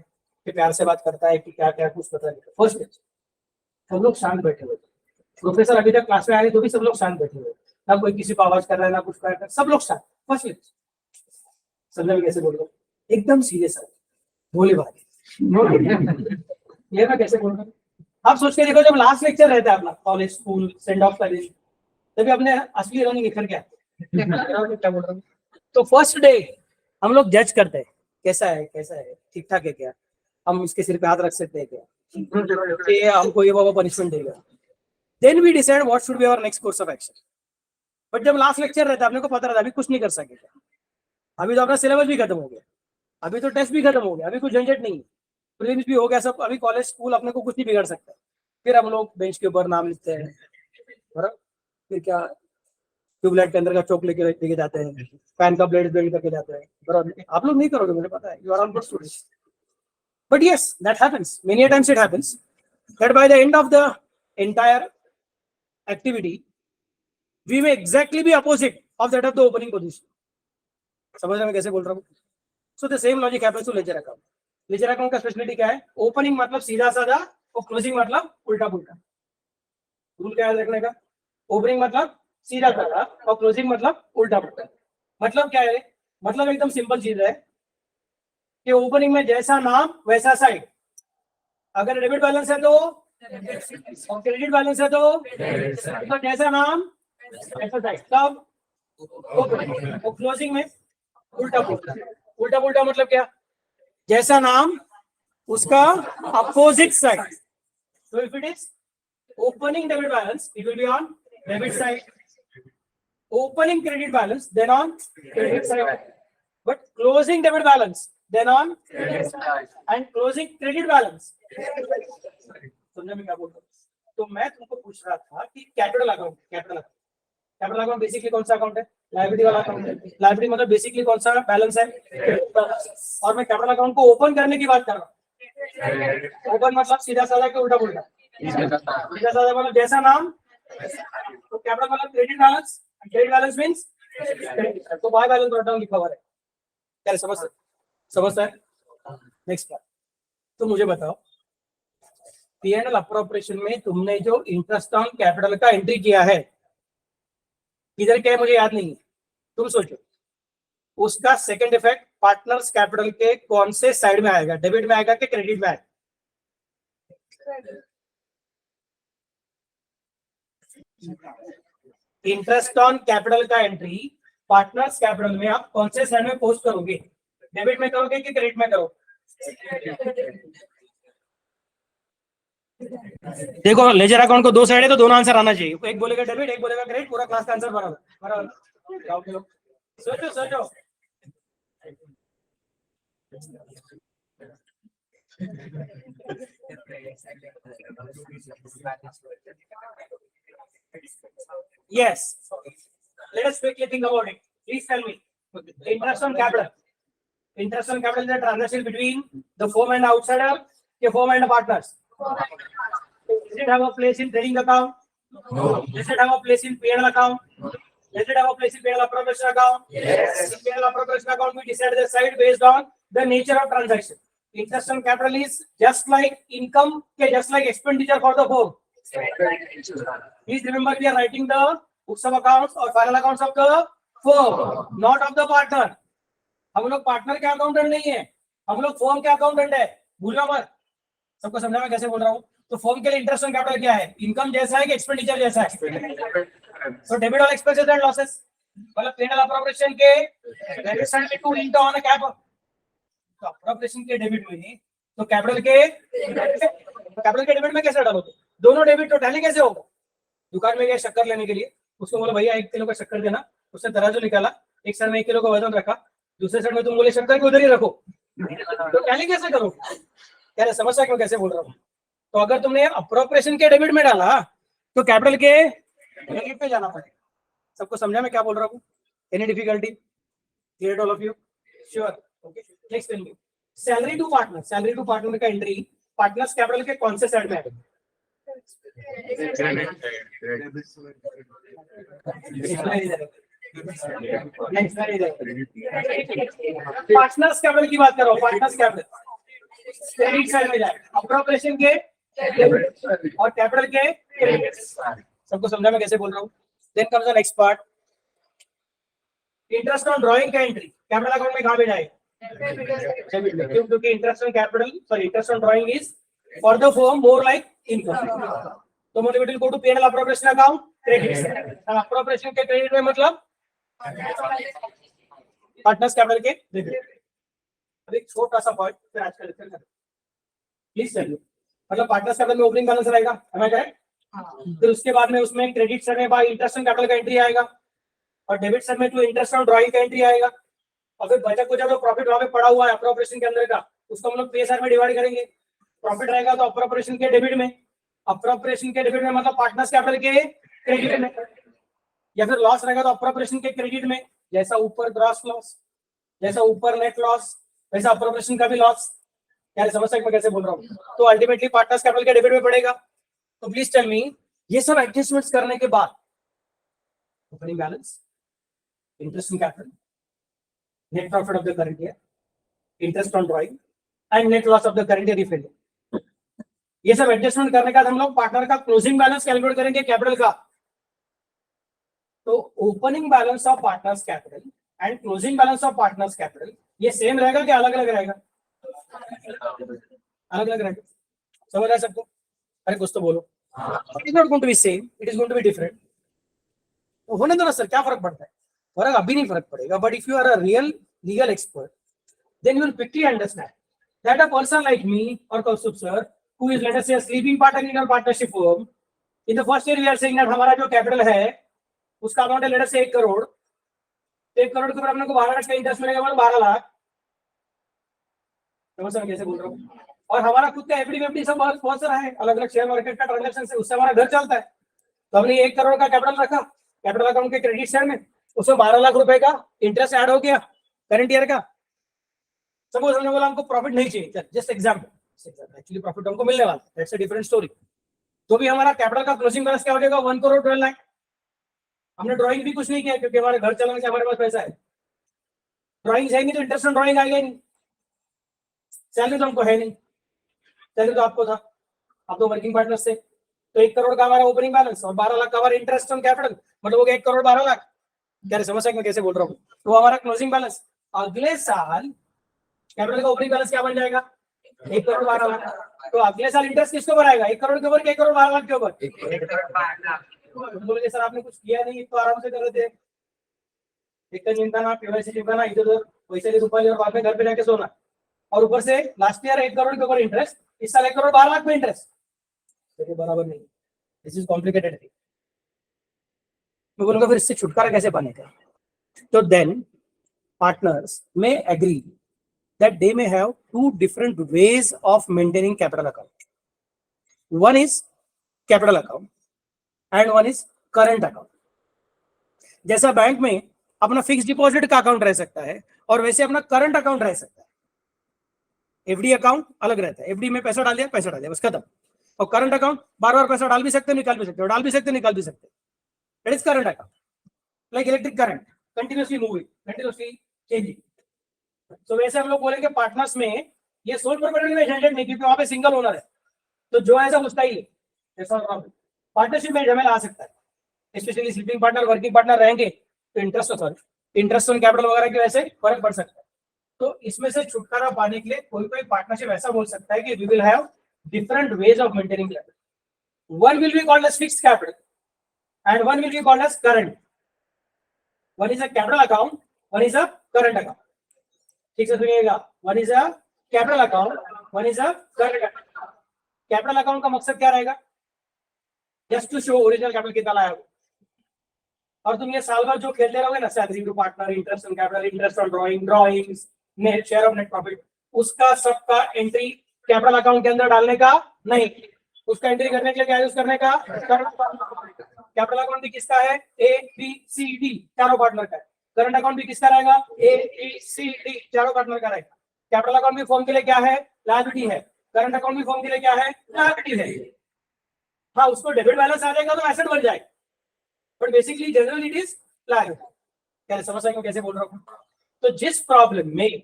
कि प्यार से बात करता है कि क्या क्या कुछ पता नहीं. फर्स्ट लेक्चर सब लोग शांत बैठे हुए. प्रोफेसर अभी तक क्लास में आए तो भी सब लोग शांत बैठे हुए, ना कोई किसी को आवाज कर रहा है ना कुछ कर रहा है, सब लोग शांत. First lecture. समझा मैं कैसे बोल रहा हूँ, एकदम सीरियस है, भोले भाले. ये मैं कैसे बोल रहा हूँ. आप सोच के देखो जब लास्ट लेक्चर रहता है अपना कॉलेज स्कूल सेंड ऑफ का दिन, तभी अपने असली रंग निखर गया. क्या बोल रहा हूँ. तो फर्स्ट डे हम लोग जज करते हैं कैसा है ठीक ठाक है क्या, हम इसके सिर पे हाथ रख सकते हैं क्या, कि हमको ये बाबा पनिशमेंट देगा. Then we decide what should be our next course of action. But जब लास्ट लेक्चर रहता है अपने को पता रहता है अभी कुछ नहीं कर सकेगा, अभी तो अपना सिलेबस भी खत्म हो गया, अभी तो टेस्ट भी खत्म हो गया, अभी कुछ झंझट नहीं है, प्रीलिम्स भी हो गया सब, अभी कॉलेज स्कूल अपने को कुछ नहीं बिगाड़ सकता. फिर हम लोग बेंच के ऊपर नाम लिखते हैं, बराबर. फिर क्या ट्यूबलाइट के अंदर का चौक लेके जाते हैं, फैन का ब्लेड बेल्ट करके जाते हैं, बराबर. आप लोग नहीं करोगे मुझे पता है, you are all good students. But yes that happens many times. It happens that by the end of the entire activity we may exactly be opposite of that of the opening position. समझ रहे मैं कैसे बोल रहा हूँ. So the same logic happens to ledger account. Ledger account का speciality क्या है, ओपनिंग मतलब सीधा साधा और क्लोजिंग मतलब उल्टा पुल्टा. रूल क्या याद रखने का, ओपनिंग मतलब सीधा साधा और क्लोजिंग मतलब उल्टा पुल्टा. मतलब क्या है, मतलब एकदम सिंपल चीज है कि ओपनिंग में जैसा नाम वैसा साइड. अगर डेबिट बैलेंस है तो और क्रेडिट बैलेंस है तो जैसा नाम वैसा साइड. तब और क्लोजिंग में उल्टा पुल्टा. उल्टा पुल्टा मतलब क्या, जैसा नाम उसका opposite side. So if it is opening debit balance, it will be on debit side. Opening credit balance, then on credit side. But closing debit balance, then on credit side. And closing credit balance. समझा मैं क्या बोल रहा हूँ. तो मैं तुमको पूछ रहा था कि कैपिटल अकाउंट बेसिकली कौन सा अकाउंट है, लायबिलिटी वाला अकाउंट है. लायबिलिटी मतलब बेसिकली कौन सा बैलेंस है, और मैं कैपिटल अकाउंट को ओपन करने की बात कर रहा हूँ. ओपन मतलब सीधा साधा के उल्टा पुल्टा. सीधा साधा मतलब जैसा नाम, तो कैपिटल मतलब credit balance. Credit balance means तो बाय बैलेंस डाउन लिखा हुआ है. क्या समझता है. नेक्स्ट बात. तो मुझे बताओ P&L अप्रोप्रिएशन में तुमने जो इंटरेस्ट ऑन कैपिटल का एंट्री किया है, इधर क्या है मुझे याद नहीं है, तुम सोचो. उसका सेकंड इफेक्ट पार्टनर्स कैपिटल के कौन से साइड में आएगा, डेबिट में आएगा कि क्रेडिट में आएगा. इंटरेस्ट ऑन कैपिटल का एंट्री पार्टनर्स कैपिटल में आप कौन से साइड में पोस्ट करोगे, डेबिट में करोगे कि क्रेडिट में करोगे. देखो लेजर अकाउंट को दो साइड है तो दोनों आंसर आना चाहिए, एक बोलेगा डेबिट एक बोलेगा क्रेडिट, पूरा क्लास का आंसर बराबर बराबर। जाओ खेलो, सोचो सोचो। Yes. Let us quickly think about it. Please tell me. Interest on capital. Interest on capital is a transaction between the firm and outsider, the firm and the partners. Does it have a place in trading account? No. Does it have a place in P&L account? Does it have a place in P&L appropriation account? Yes. In P&L appropriation account, we decide the side based on the nature of transaction. Interest on capital is just like income, just like expenditure for the firm. Please remember, we are writing the books of accounts or final accounts of the firm, not of the partner. हम लोग partner के accountant नहीं है, हम लोग firm के accountant है, भूलना मत। सबको समझा मैं कैसे बोल रहा हूँ? तो फर्म के लिए इंटरेस्ट ऑन कैपिटल क्या है? इनकम जैसा है कि एक्सपेंडिचर जैसा है? तो debit on expenses and losses, मतलब P&L अप्रोप्रिएशन के डेबिट साइड में टू इनकम ऑन कैप, तो अप्रोप्रिएशन के डेबिट में, तो कैपिटल के डेबिट में कैसे डालोगे? दोनों डेबिट तो टैली कैसे होगा? दुकान में गए शक्कर लेने के लिए, उसको बोला भैया 1 किलो का शक्कर देना, उसने तराजू निकाला, एक साइड में 1 किलो का वजन रखा, दूसरे साइड में तुम बोले शक्कर को उधर ही रखो, तो टैली कैसे करो? यार समस्या क्यों कैसे बोल रहा हूँ? तो अगर तुमने अप्रोप्रिएशन के डेबिट में डाला तो कैपिटल के क्रेडिट पे जाना पड़ेगा। सबको समझा मैं क्या बोल रहा हूँ? Any difficulty? Clear all of you? Sure? Okay, next tell me. Salary to partner का एंट्री पार्टनर्स कैपिटल के कौन से साइड में आएगा? पार्टनर्स कैपिटल की बात करो, पार्टनर्स कैपिटल क्रेडिट साइड में जाएगा, अप्रोप्रिएशन के और कैपिटल के क्रेडिट। सबको समझा मैं कैसे बोल रहा हूँ? Then comes the next part, interest on drawing का एंट्री कैपिटल अकाउंट में कहां पे जाएगा? क्योंकि interest on capital, sorry interest on drawing is for the firm more like income, तो more will go to P&L appropriation account credit. Appropriation के credit में मतलब पार्टनर्स कैपिटल के डेबिट। अब एक छोटा सा पॉइंट फिर आज का लेक्चर खत्म, प्लीज चलिए। मतलब पार्टनर्स कैपिटल में ओपनिंग बैलेंस रहेगा, am I correct? फिर उसके बाद में उसमें क्रेडिट साइड में बाय इंटरेस्ट ऑन कैपिटल का एंट्री आएगा और डेबिट साइड में टू इंटरेस्ट ऑन ड्राइंग का एंट्री आएगा, और फिर बचा कुछ जो प्रॉफिट वहां पे पड़ा हुआ है अप्रोप्रिएशन के अंदर का, उसको हम लोग पे साइड में डिवाइड करेंगे। प्रॉफिट रहेगा तो अप्रोप्रिएशन के डेबिट में, अप्रोप्रिएशन के डेबिट में मतलब पार्टनर्स कैपिटल के क्रेडिट में, या फिर लॉस रहेगा तो अप्रोप्रिएशन के क्रेडिट में, जैसा ऊपर ग्रॉस लॉस, जैसा ऊपर नेट लॉस, वैसा अप्रोप्रिएशन का भी लॉस। यार समझ सकते मैं कैसे बोल रहा हूँ? तो अल्टीमेटली पार्टनर्स कैपिटल के डेबिट में पड़ेगा। तो प्लीज टेल मी, ये सब एडजस्टमेंट्स करने के बाद opening balance, interest on capital, net profit of the current year, interest on drawing and net loss of the current year refund, ये सब एडजस्टमेंट करने के बाद हम लोग पार्टनर का क्लोजिंग बैलेंस कैलकुलेट करेंगे कैपिटल का। तो opening balance of partners capital and closing balance of partners capital ये सेम रहेगा कि अलग अलग रहेगा? अलग अलग रहेगा। समझ आया सबको? अरे कुछ तो बोलो। It is not going to be same, it is going to be different. तो होने दो ना सर, क्या फर्क पड़ता है? फर्क अभी नहीं फर्क पड़ेगा, but if you are a real legal expert then you will quickly understand that a person like me or Kaustubh sir, who is let us say a sleeping partner in our partnership firm, in the first year we are saying that हमारा जो capital है उसका amount है let us say 1 crore, 1 crore के ऊपर अपने को 12 लाख का इंटरेस्ट मिलेगा, मतलब 12 लाख। समझ सकते कैसे बोल रहा हूँ? और हमारा खुद का एफडी सब बहुत सारा है, अलग अलग शेयर मार्केट का ट्रांजेक्शन से, उससे हमारा घर चलता है। तो हमने 1 करोड़ का कैपिटल रखा कैपिटल अकाउंट के क्रेडिट साइड में, उसमें 12 लाख रुपए का इंटरेस्ट ऐड हो गया करंट ईयर का। सपोज हमने बोला हमको प्रॉफिट नहीं चाहिए, जस्ट एग्जांपल, एक्चुअली प्रॉफिट हमको मिलने वाला है, दैट्स अ डिफरेंट स्टोरी। तो भी हमारा कैपिटल का क्लोजिंग बैलेंस क्या हो जाएगा? 1 करोड़ 12 लाख। हमने ड्राइंग भी कुछ नहीं किया क्योंकि हमारे घर चलाने के हमारे पास पैसा है। ड्राइंग है नहीं तो इंटरेस्ट ऑन ड्राइंग आएगा नहीं। सैलरी तो हमको है नहीं, सैलरी तो आपको था, आप तो वर्किंग पार्टनर से। तो 1 करोड़ का हमारा ओपनिंग बैलेंस और 12 लाख का हमारा इंटरेस्ट ऑन कैपिटल, मतलब हो गया 1 करोड़ 12 लाख। क्या समझ सकते मैं कैसे बोल रहा हूँ? तो हमारा क्लोजिंग बैलेंस अगले साल कैपिटल का ओपनिंग बैलेंस क्या बन जाएगा? 1 करोड़ 12 लाख। तो अगले साल इंटरेस्ट किसके ऊपर आएगा? 1 करोड़ के ऊपर, 1 करोड़ 12 लाख के ऊपर। बोलोगे सर आपने कुछ किया नहीं, तो आराम से कर रहे थे, एक तो चिंता केवाईसी चिंता इधर उधर पैसे ले रुपये और बाद में घर पे जाके सोना, और ऊपर से लास्ट ईयर 1 करोड़ के ऊपर इंटरेस्ट, इस साल 1 करोड़ 12 लाख पे इंटरेस्ट। तो ये बराबर नहीं, दिस इज कॉम्प्लिकेटेड थिंग। मैं बोलूंगा फिर इससे छुटकारा कैसे पाने का? तो देन पार्टनर्स में agree that they may have two different ways of maintaining capital account. One is capital account and one is current account. जैसा बैंक में अपना फिक्स डिपॉजिट का अकाउंट रह सकता है और वैसे अपना करंट अकाउंट रह सकता है। एफडी अकाउंट अलग रहता है, एफडी में पैसा डाल दिया बस खत्म। और करंट अकाउंट बार बार पैसा डाल भी सकते हैं, निकाल भी सकते हो, डाल भी सकते हैं, निकाल भी सकते हैं। That is current account, like electric current, continuously moving, continuously changing. तो वैसे हम लोग बोलेंगे पार्टनर्स में ये सोल प्रोप्राइटरी में जनरेट नहीं, क्योंकि वहां पे सिंगल ओनर है, तो जो ऐसा उसका ही है। पार्टनरशिप में झमेला आ सकता है, specially sleeping partner, working partner रहेंगे तो इंटरेस्ट ऑन कैपिटल वगैरह की वजह से फर्क पड़ सकता है। तो इसमें से छुटकारा पाने के लिए कोई पार्टनरशिप ऐसा बोल सकता है कि we will have different ways of maintaining capital. One will be called as fixed capital and one will be called as current. One is a capital account, one is a current account. ठीक से सुनिएगा, one is a capital account, one is a current account. Capital account का मकसद क्या रहेगा? Just to show original capital कितना लाया हो। और तुम ये साल भर जो खेलते रहोगे ना, salary to partner, interest on capital, interest on drawings, net share of net profit, उसका सबका एंट्री कैपिटल अकाउंट के अंदर डालने का नहीं। उसका एंट्री करने के लिए क्या यूज करने का? कैपिटल अकाउंट भी किसका है? ए बी सी डी, चारों पार्टनर का है। करंट अकाउंट भी किसका रहेगा? ए बी सी डी, चारों पार्टनर का रहेगा। कैपिटल अकाउंट भी फॉर्म के लिए क्या है? लायबिलिटी है। करंट अकाउंट भी फॉर्म के लिए क्या है? लायबिलिटी है। हाँ, उसको डेबिट बैलेंस आ जाएगा तो एसेट बन जाएगा, but basically general it is liability. क्या समझ आएगा कैसे बोल रहा हूँ? तो जिस प्रॉब्लम में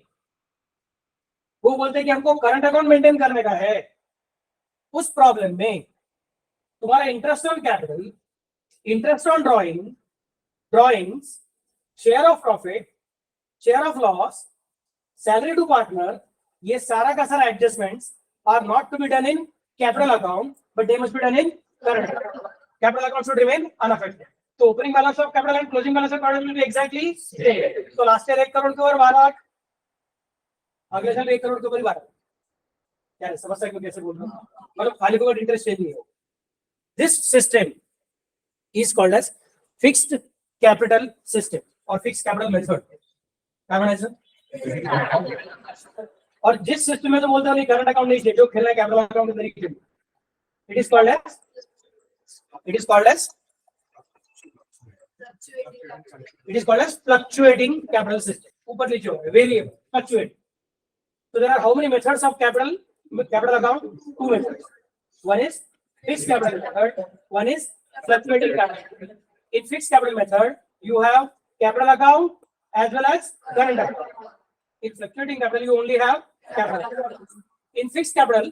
वो बोलते हैं कि हमको करंट अकाउंट मेंटेन करने का है, उस प्रॉब्लम में तुम्हारा interest on capital, interest on drawings, share of profit, share of loss, salary to partner, ये सारा का सारा adjustments are not to be done in capital account, but they must be done in current account. Capital account should remain unaffected. तो opening balance of capital and closing balance of capital will be exactly same. तो last year 1 crore के ऊपर 12 लाख, अगले साल 1 करोड़ के ऊपर 12। क्या समझ सकते हो कैसे बोल रहा हूँ? मतलब खाली फोकट इंटरेस्ट चेंज नहीं है। This system is called as fixed capital system और फिक्स्ड कैपिटल मेथड। क्या बना है सर? और जिस सिस्टम में तो बोलते हैं करंट अकाउंट नहीं चाहिए, जो खेलना है कैपिटल अकाउंट के तरीके से, it is called as fluctuating capital system. ऊपर नीचे हो गया, variable, fluctuate. So there are how many methods of capital account? 2 methods. One is fixed capital method, one is fluctuating capital. In fixed capital method, you have capital account as well as current account. In fluctuating capital, you only have capital account. In fixed capital,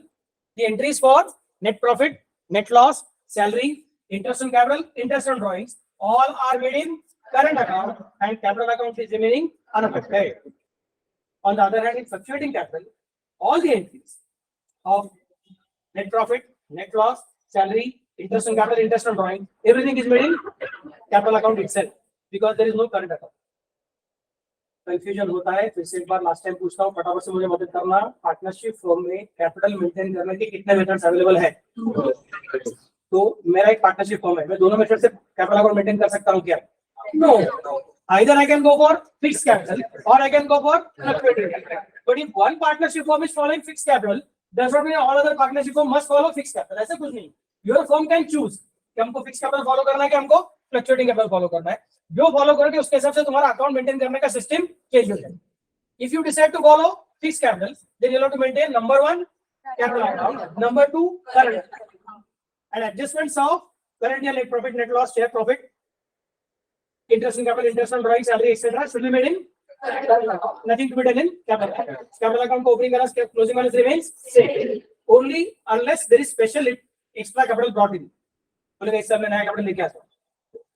the entries for net profit, net loss, salary, interest on capital, interest on drawings, all are made in current account, and capital account is remaining unaffected. On the other hand, in fluctuating capital, all the entries of net profit, net loss, salary, interest on capital, interest on drawing, everything is made in capital account itself, because there is no current account. Confusion होता है, फिर से एक बार last time पूछता हूँ, फटाफट से मुझे मदद करना। पार्टनरशिप फॉर्म में कैपिटल मेंटेन करने के कितने मेथड्स अवेलेबल है? तो मेरा एक पार्टनरशिप फॉर्म है, मैं दोनों मेथड से कैपिटल अकाउंट मेंटेन कर सकता हूँ क्या? No. Either I can go for fixed capital or I can go for fluctuating capital. But if one partnership firm is following fixed capital, does not mean all other partnership firm must follow fixed capital. ऐसा कुछ नहीं। Your firm can choose कि हमको fixed capital follow करना है कि हमको fluctuating capital follow करना है। जो follow करोगे उसके हिसाब से तुम्हारा account maintain करने का system change हो जाएगा। If you decide to follow fixed capital, then you have to maintain number 1 capital account, number 2 current account, and adjustments of current year net profit, net loss, share profit, interest in capital, interest on drawing, salary, etc. should be made in capital account. Nothing to be done in capital account. Capital account को opening balance, closing balance remains same. Only unless there is special extra capital brought in. बोलेगा इस साल में नया capital लेके आता,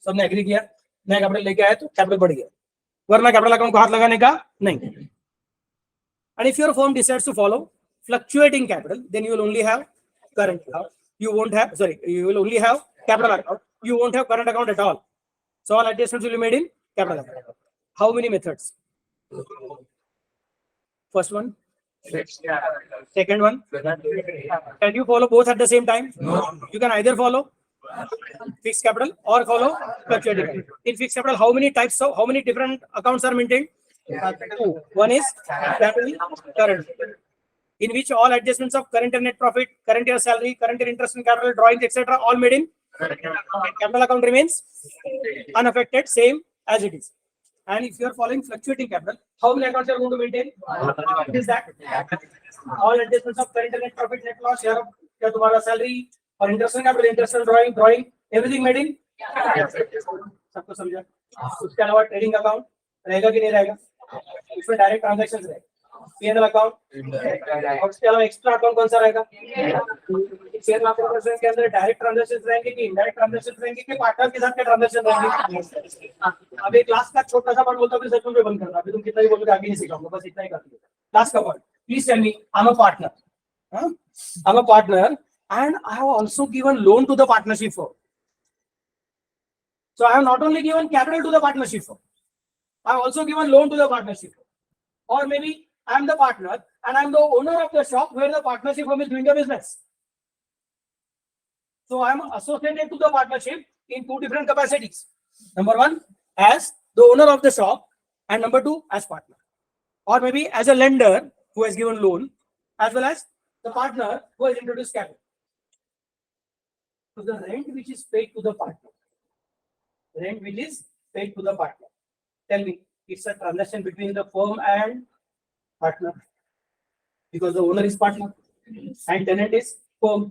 सबने agree किया, नया कैपिटल लेके आया तो कैपिटल बढ़ गया, वरना कैपिटल अकाउंट को हाथ लगाने का नहीं। And if your firm decides to follow fluctuating capital, then you will only have current account. You will only have capital account. You won't have current account at all. So all adjustments will be made in capital account. How many methods? First one, Second one, can you follow both at the same time? No. You can either follow fixed capital or follow fluctuating capital. In fixed capital, how many different accounts are maintained? Two. One is capital current, in which all adjustments of current and net profit, current year salary, current year interest and capital, drawings, etc., all made in capital account remains unaffected, same as it is. And if you are following fluctuating capital, how many accounts you are going to maintain? What is that? All adjustments of current and net profit, net loss, your तुम्हारा salary और interest and capital, interest and drawing, everything made in. सबको समझा? उसके अलावा trading account रहेगा कि नहीं रहेगा? उसमें डायरेक्ट ट्रांजैक्शंस रहेगा, P&L अकाउंट, और उसके अलावा एक्स्ट्रा अकाउंट कौन सा रहेगा? शेयर मार्केट के अंदर डायरेक्ट ट्रांजैक्शंस रहेंगे कि इनडायरेक्ट ट्रांजैक्शंस रहेंगे कि पार्टनर के साथ के ट्रांजैक्शन रहेंगे? अब एक क्लास का छोटा सा पार्ट बोलता हूं, सच में बंद करना, तुम कितना ही बोलोगे आगे नहीं सिखाऊंगा, बस इतना ही कर दो। क्लास का part, please tell me, I am a partner, I am a partner and I have also given loan to the partnership firm. So I have not only given capital to the partnership firm, I have also given loan to the partnership firm. Or maybe I am the partner and I am the owner of the shop where the partnership firm is doing the business. So I am associated to the partnership in two different capacities. Number one, as the owner of the shop, and number two, as partner. Or maybe as a lender who has given loan, as well as the partner who has introduced capital. So the rent which is paid to the partner, tell me, it's a transaction between the firm and partner, because the owner is partner and tenant is firm.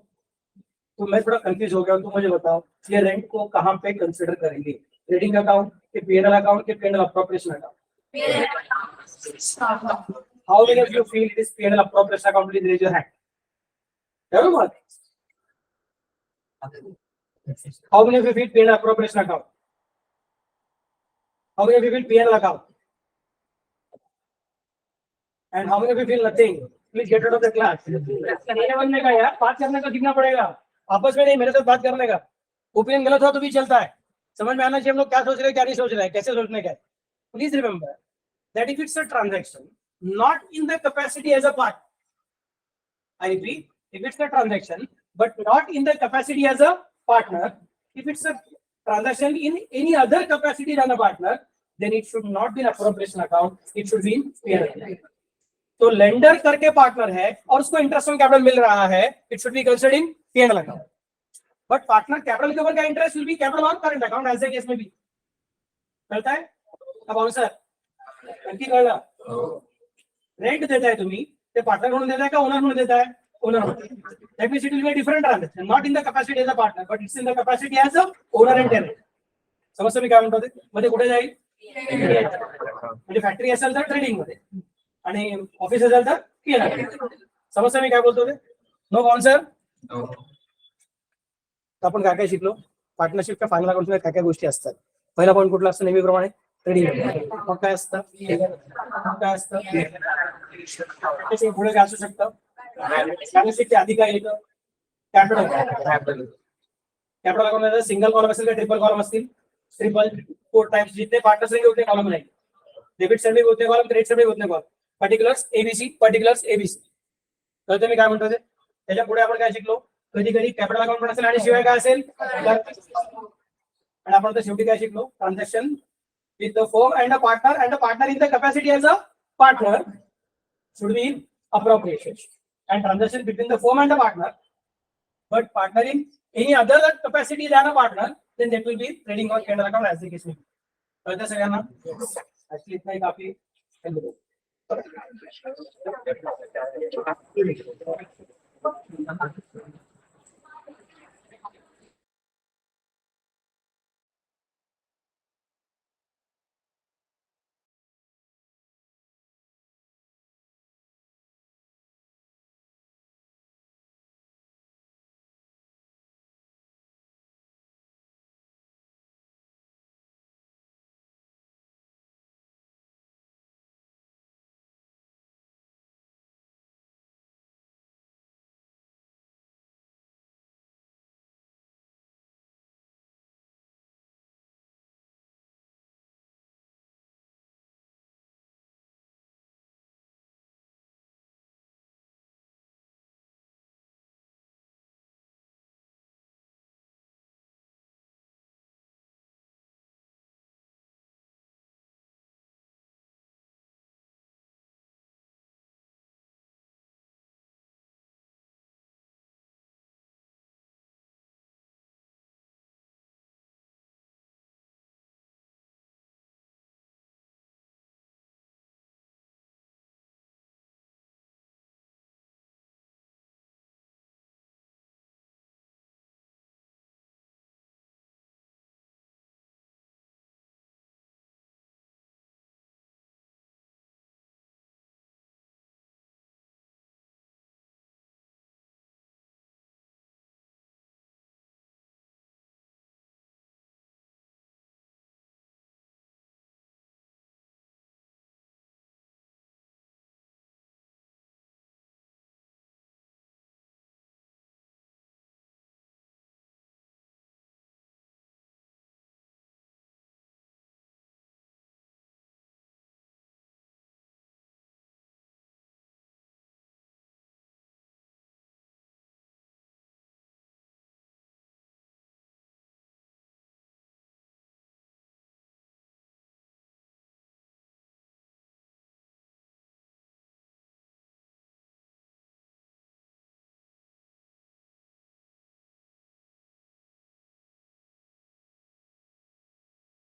तो मैं थोड़ा confuse हो गया हूं, तो मुझे बताओ ये रेंट को कहां पे कंसीडर करेंगे? ट्रेडिंग अकाउंट के P&L अकाउंट के P&L appropriation account? How many of you feel it is P&L appropriation account? Please raise your hand. Everyone. How many of you feel P&L appropriation account? How many of you feel P&L account? And how many of you feel nothing? Please get out of the class. बनने का यार, बात करने का सीखना पड़ेगा, आपस में नहीं, मेरे साथ बात करने का। ओपिनियन गलत हो तो भी चलता है, समझ में आना चाहिए हम लोग क्या सोच रहे हैं क्या नहीं सोच रहे हैं, कैसे सोचने का है। Please remember that if it's a transaction not in the capacity as a partner, I repeat, if it's a transaction but not in the capacity as a partner, if it's a transaction in any other capacity than a partner, then it should not be an appropriation account, it should be in P&L. तो lender करके partner है और उसको interest on capital मिल रहा है, it should be considered in P&L account, but partner capital के ऊपर का interest will be capital on current account, ऐसे केस में भी चलता है। अब आंसर नक्की कळला, रेंट देता है तुम्ही, ते पार्टनर म्हणून देताय का ओनर म्हणून देताय? ओनर म्हणून. That means it will be a different transaction, not in the capacity as a partner but it's in the capacity as a owner and tenant. समजतं मी काय म्हणतो ते? मध्ये कुठे जाईल? म्हणजे फॅक्टरी असेल तर ट्रेडिंग मध्ये आणि ऑफिस असेल तर P&L. समजतं मी काय बोलतो ते? No answer. आपण काय काय शिकलो? पार्टनरशिपच्या फायनल अकाउंटमध्ये काय काय गोष्टी असतात? पहिला पॉईंट कुठला असतो? नेहमीप्रमाणे ट्रेडिंग. मग काय असतं? काय असतं? त्याच्या पुढे काय असू शकतं? बॅलन्सशीटच्या आधी काय येतं? Capital. Capital account single column असेल का ट्रिपल कॉलम असतील? ट्रिपल. 4 टाइम्स जितने पार्टनर्स रहेंगे उतने कॉलम रहेंगे. डेबिट साइड में उतने कॉलम, क्रेडिट साइड में उतने column. Particulars ABC, particulars ABC. कळतं मी काय म्हणतो ते? त्याच्या पुढे आपण काय शिकलो? कधी कधी कॅपिटल अकाउंट पण असेल आणि शिवाय काय असेल? आणि आपण आता शेवटी काय शिकलो? Transaction with the firm and a partner in the capacity as a partner should be in appropriation, and transaction between the firm and the partner, but partner in any other capacity than a partner, then that will be trading or P&L account as the case may be. कळतं सगळ्यांना? actually इतना ही काफी है.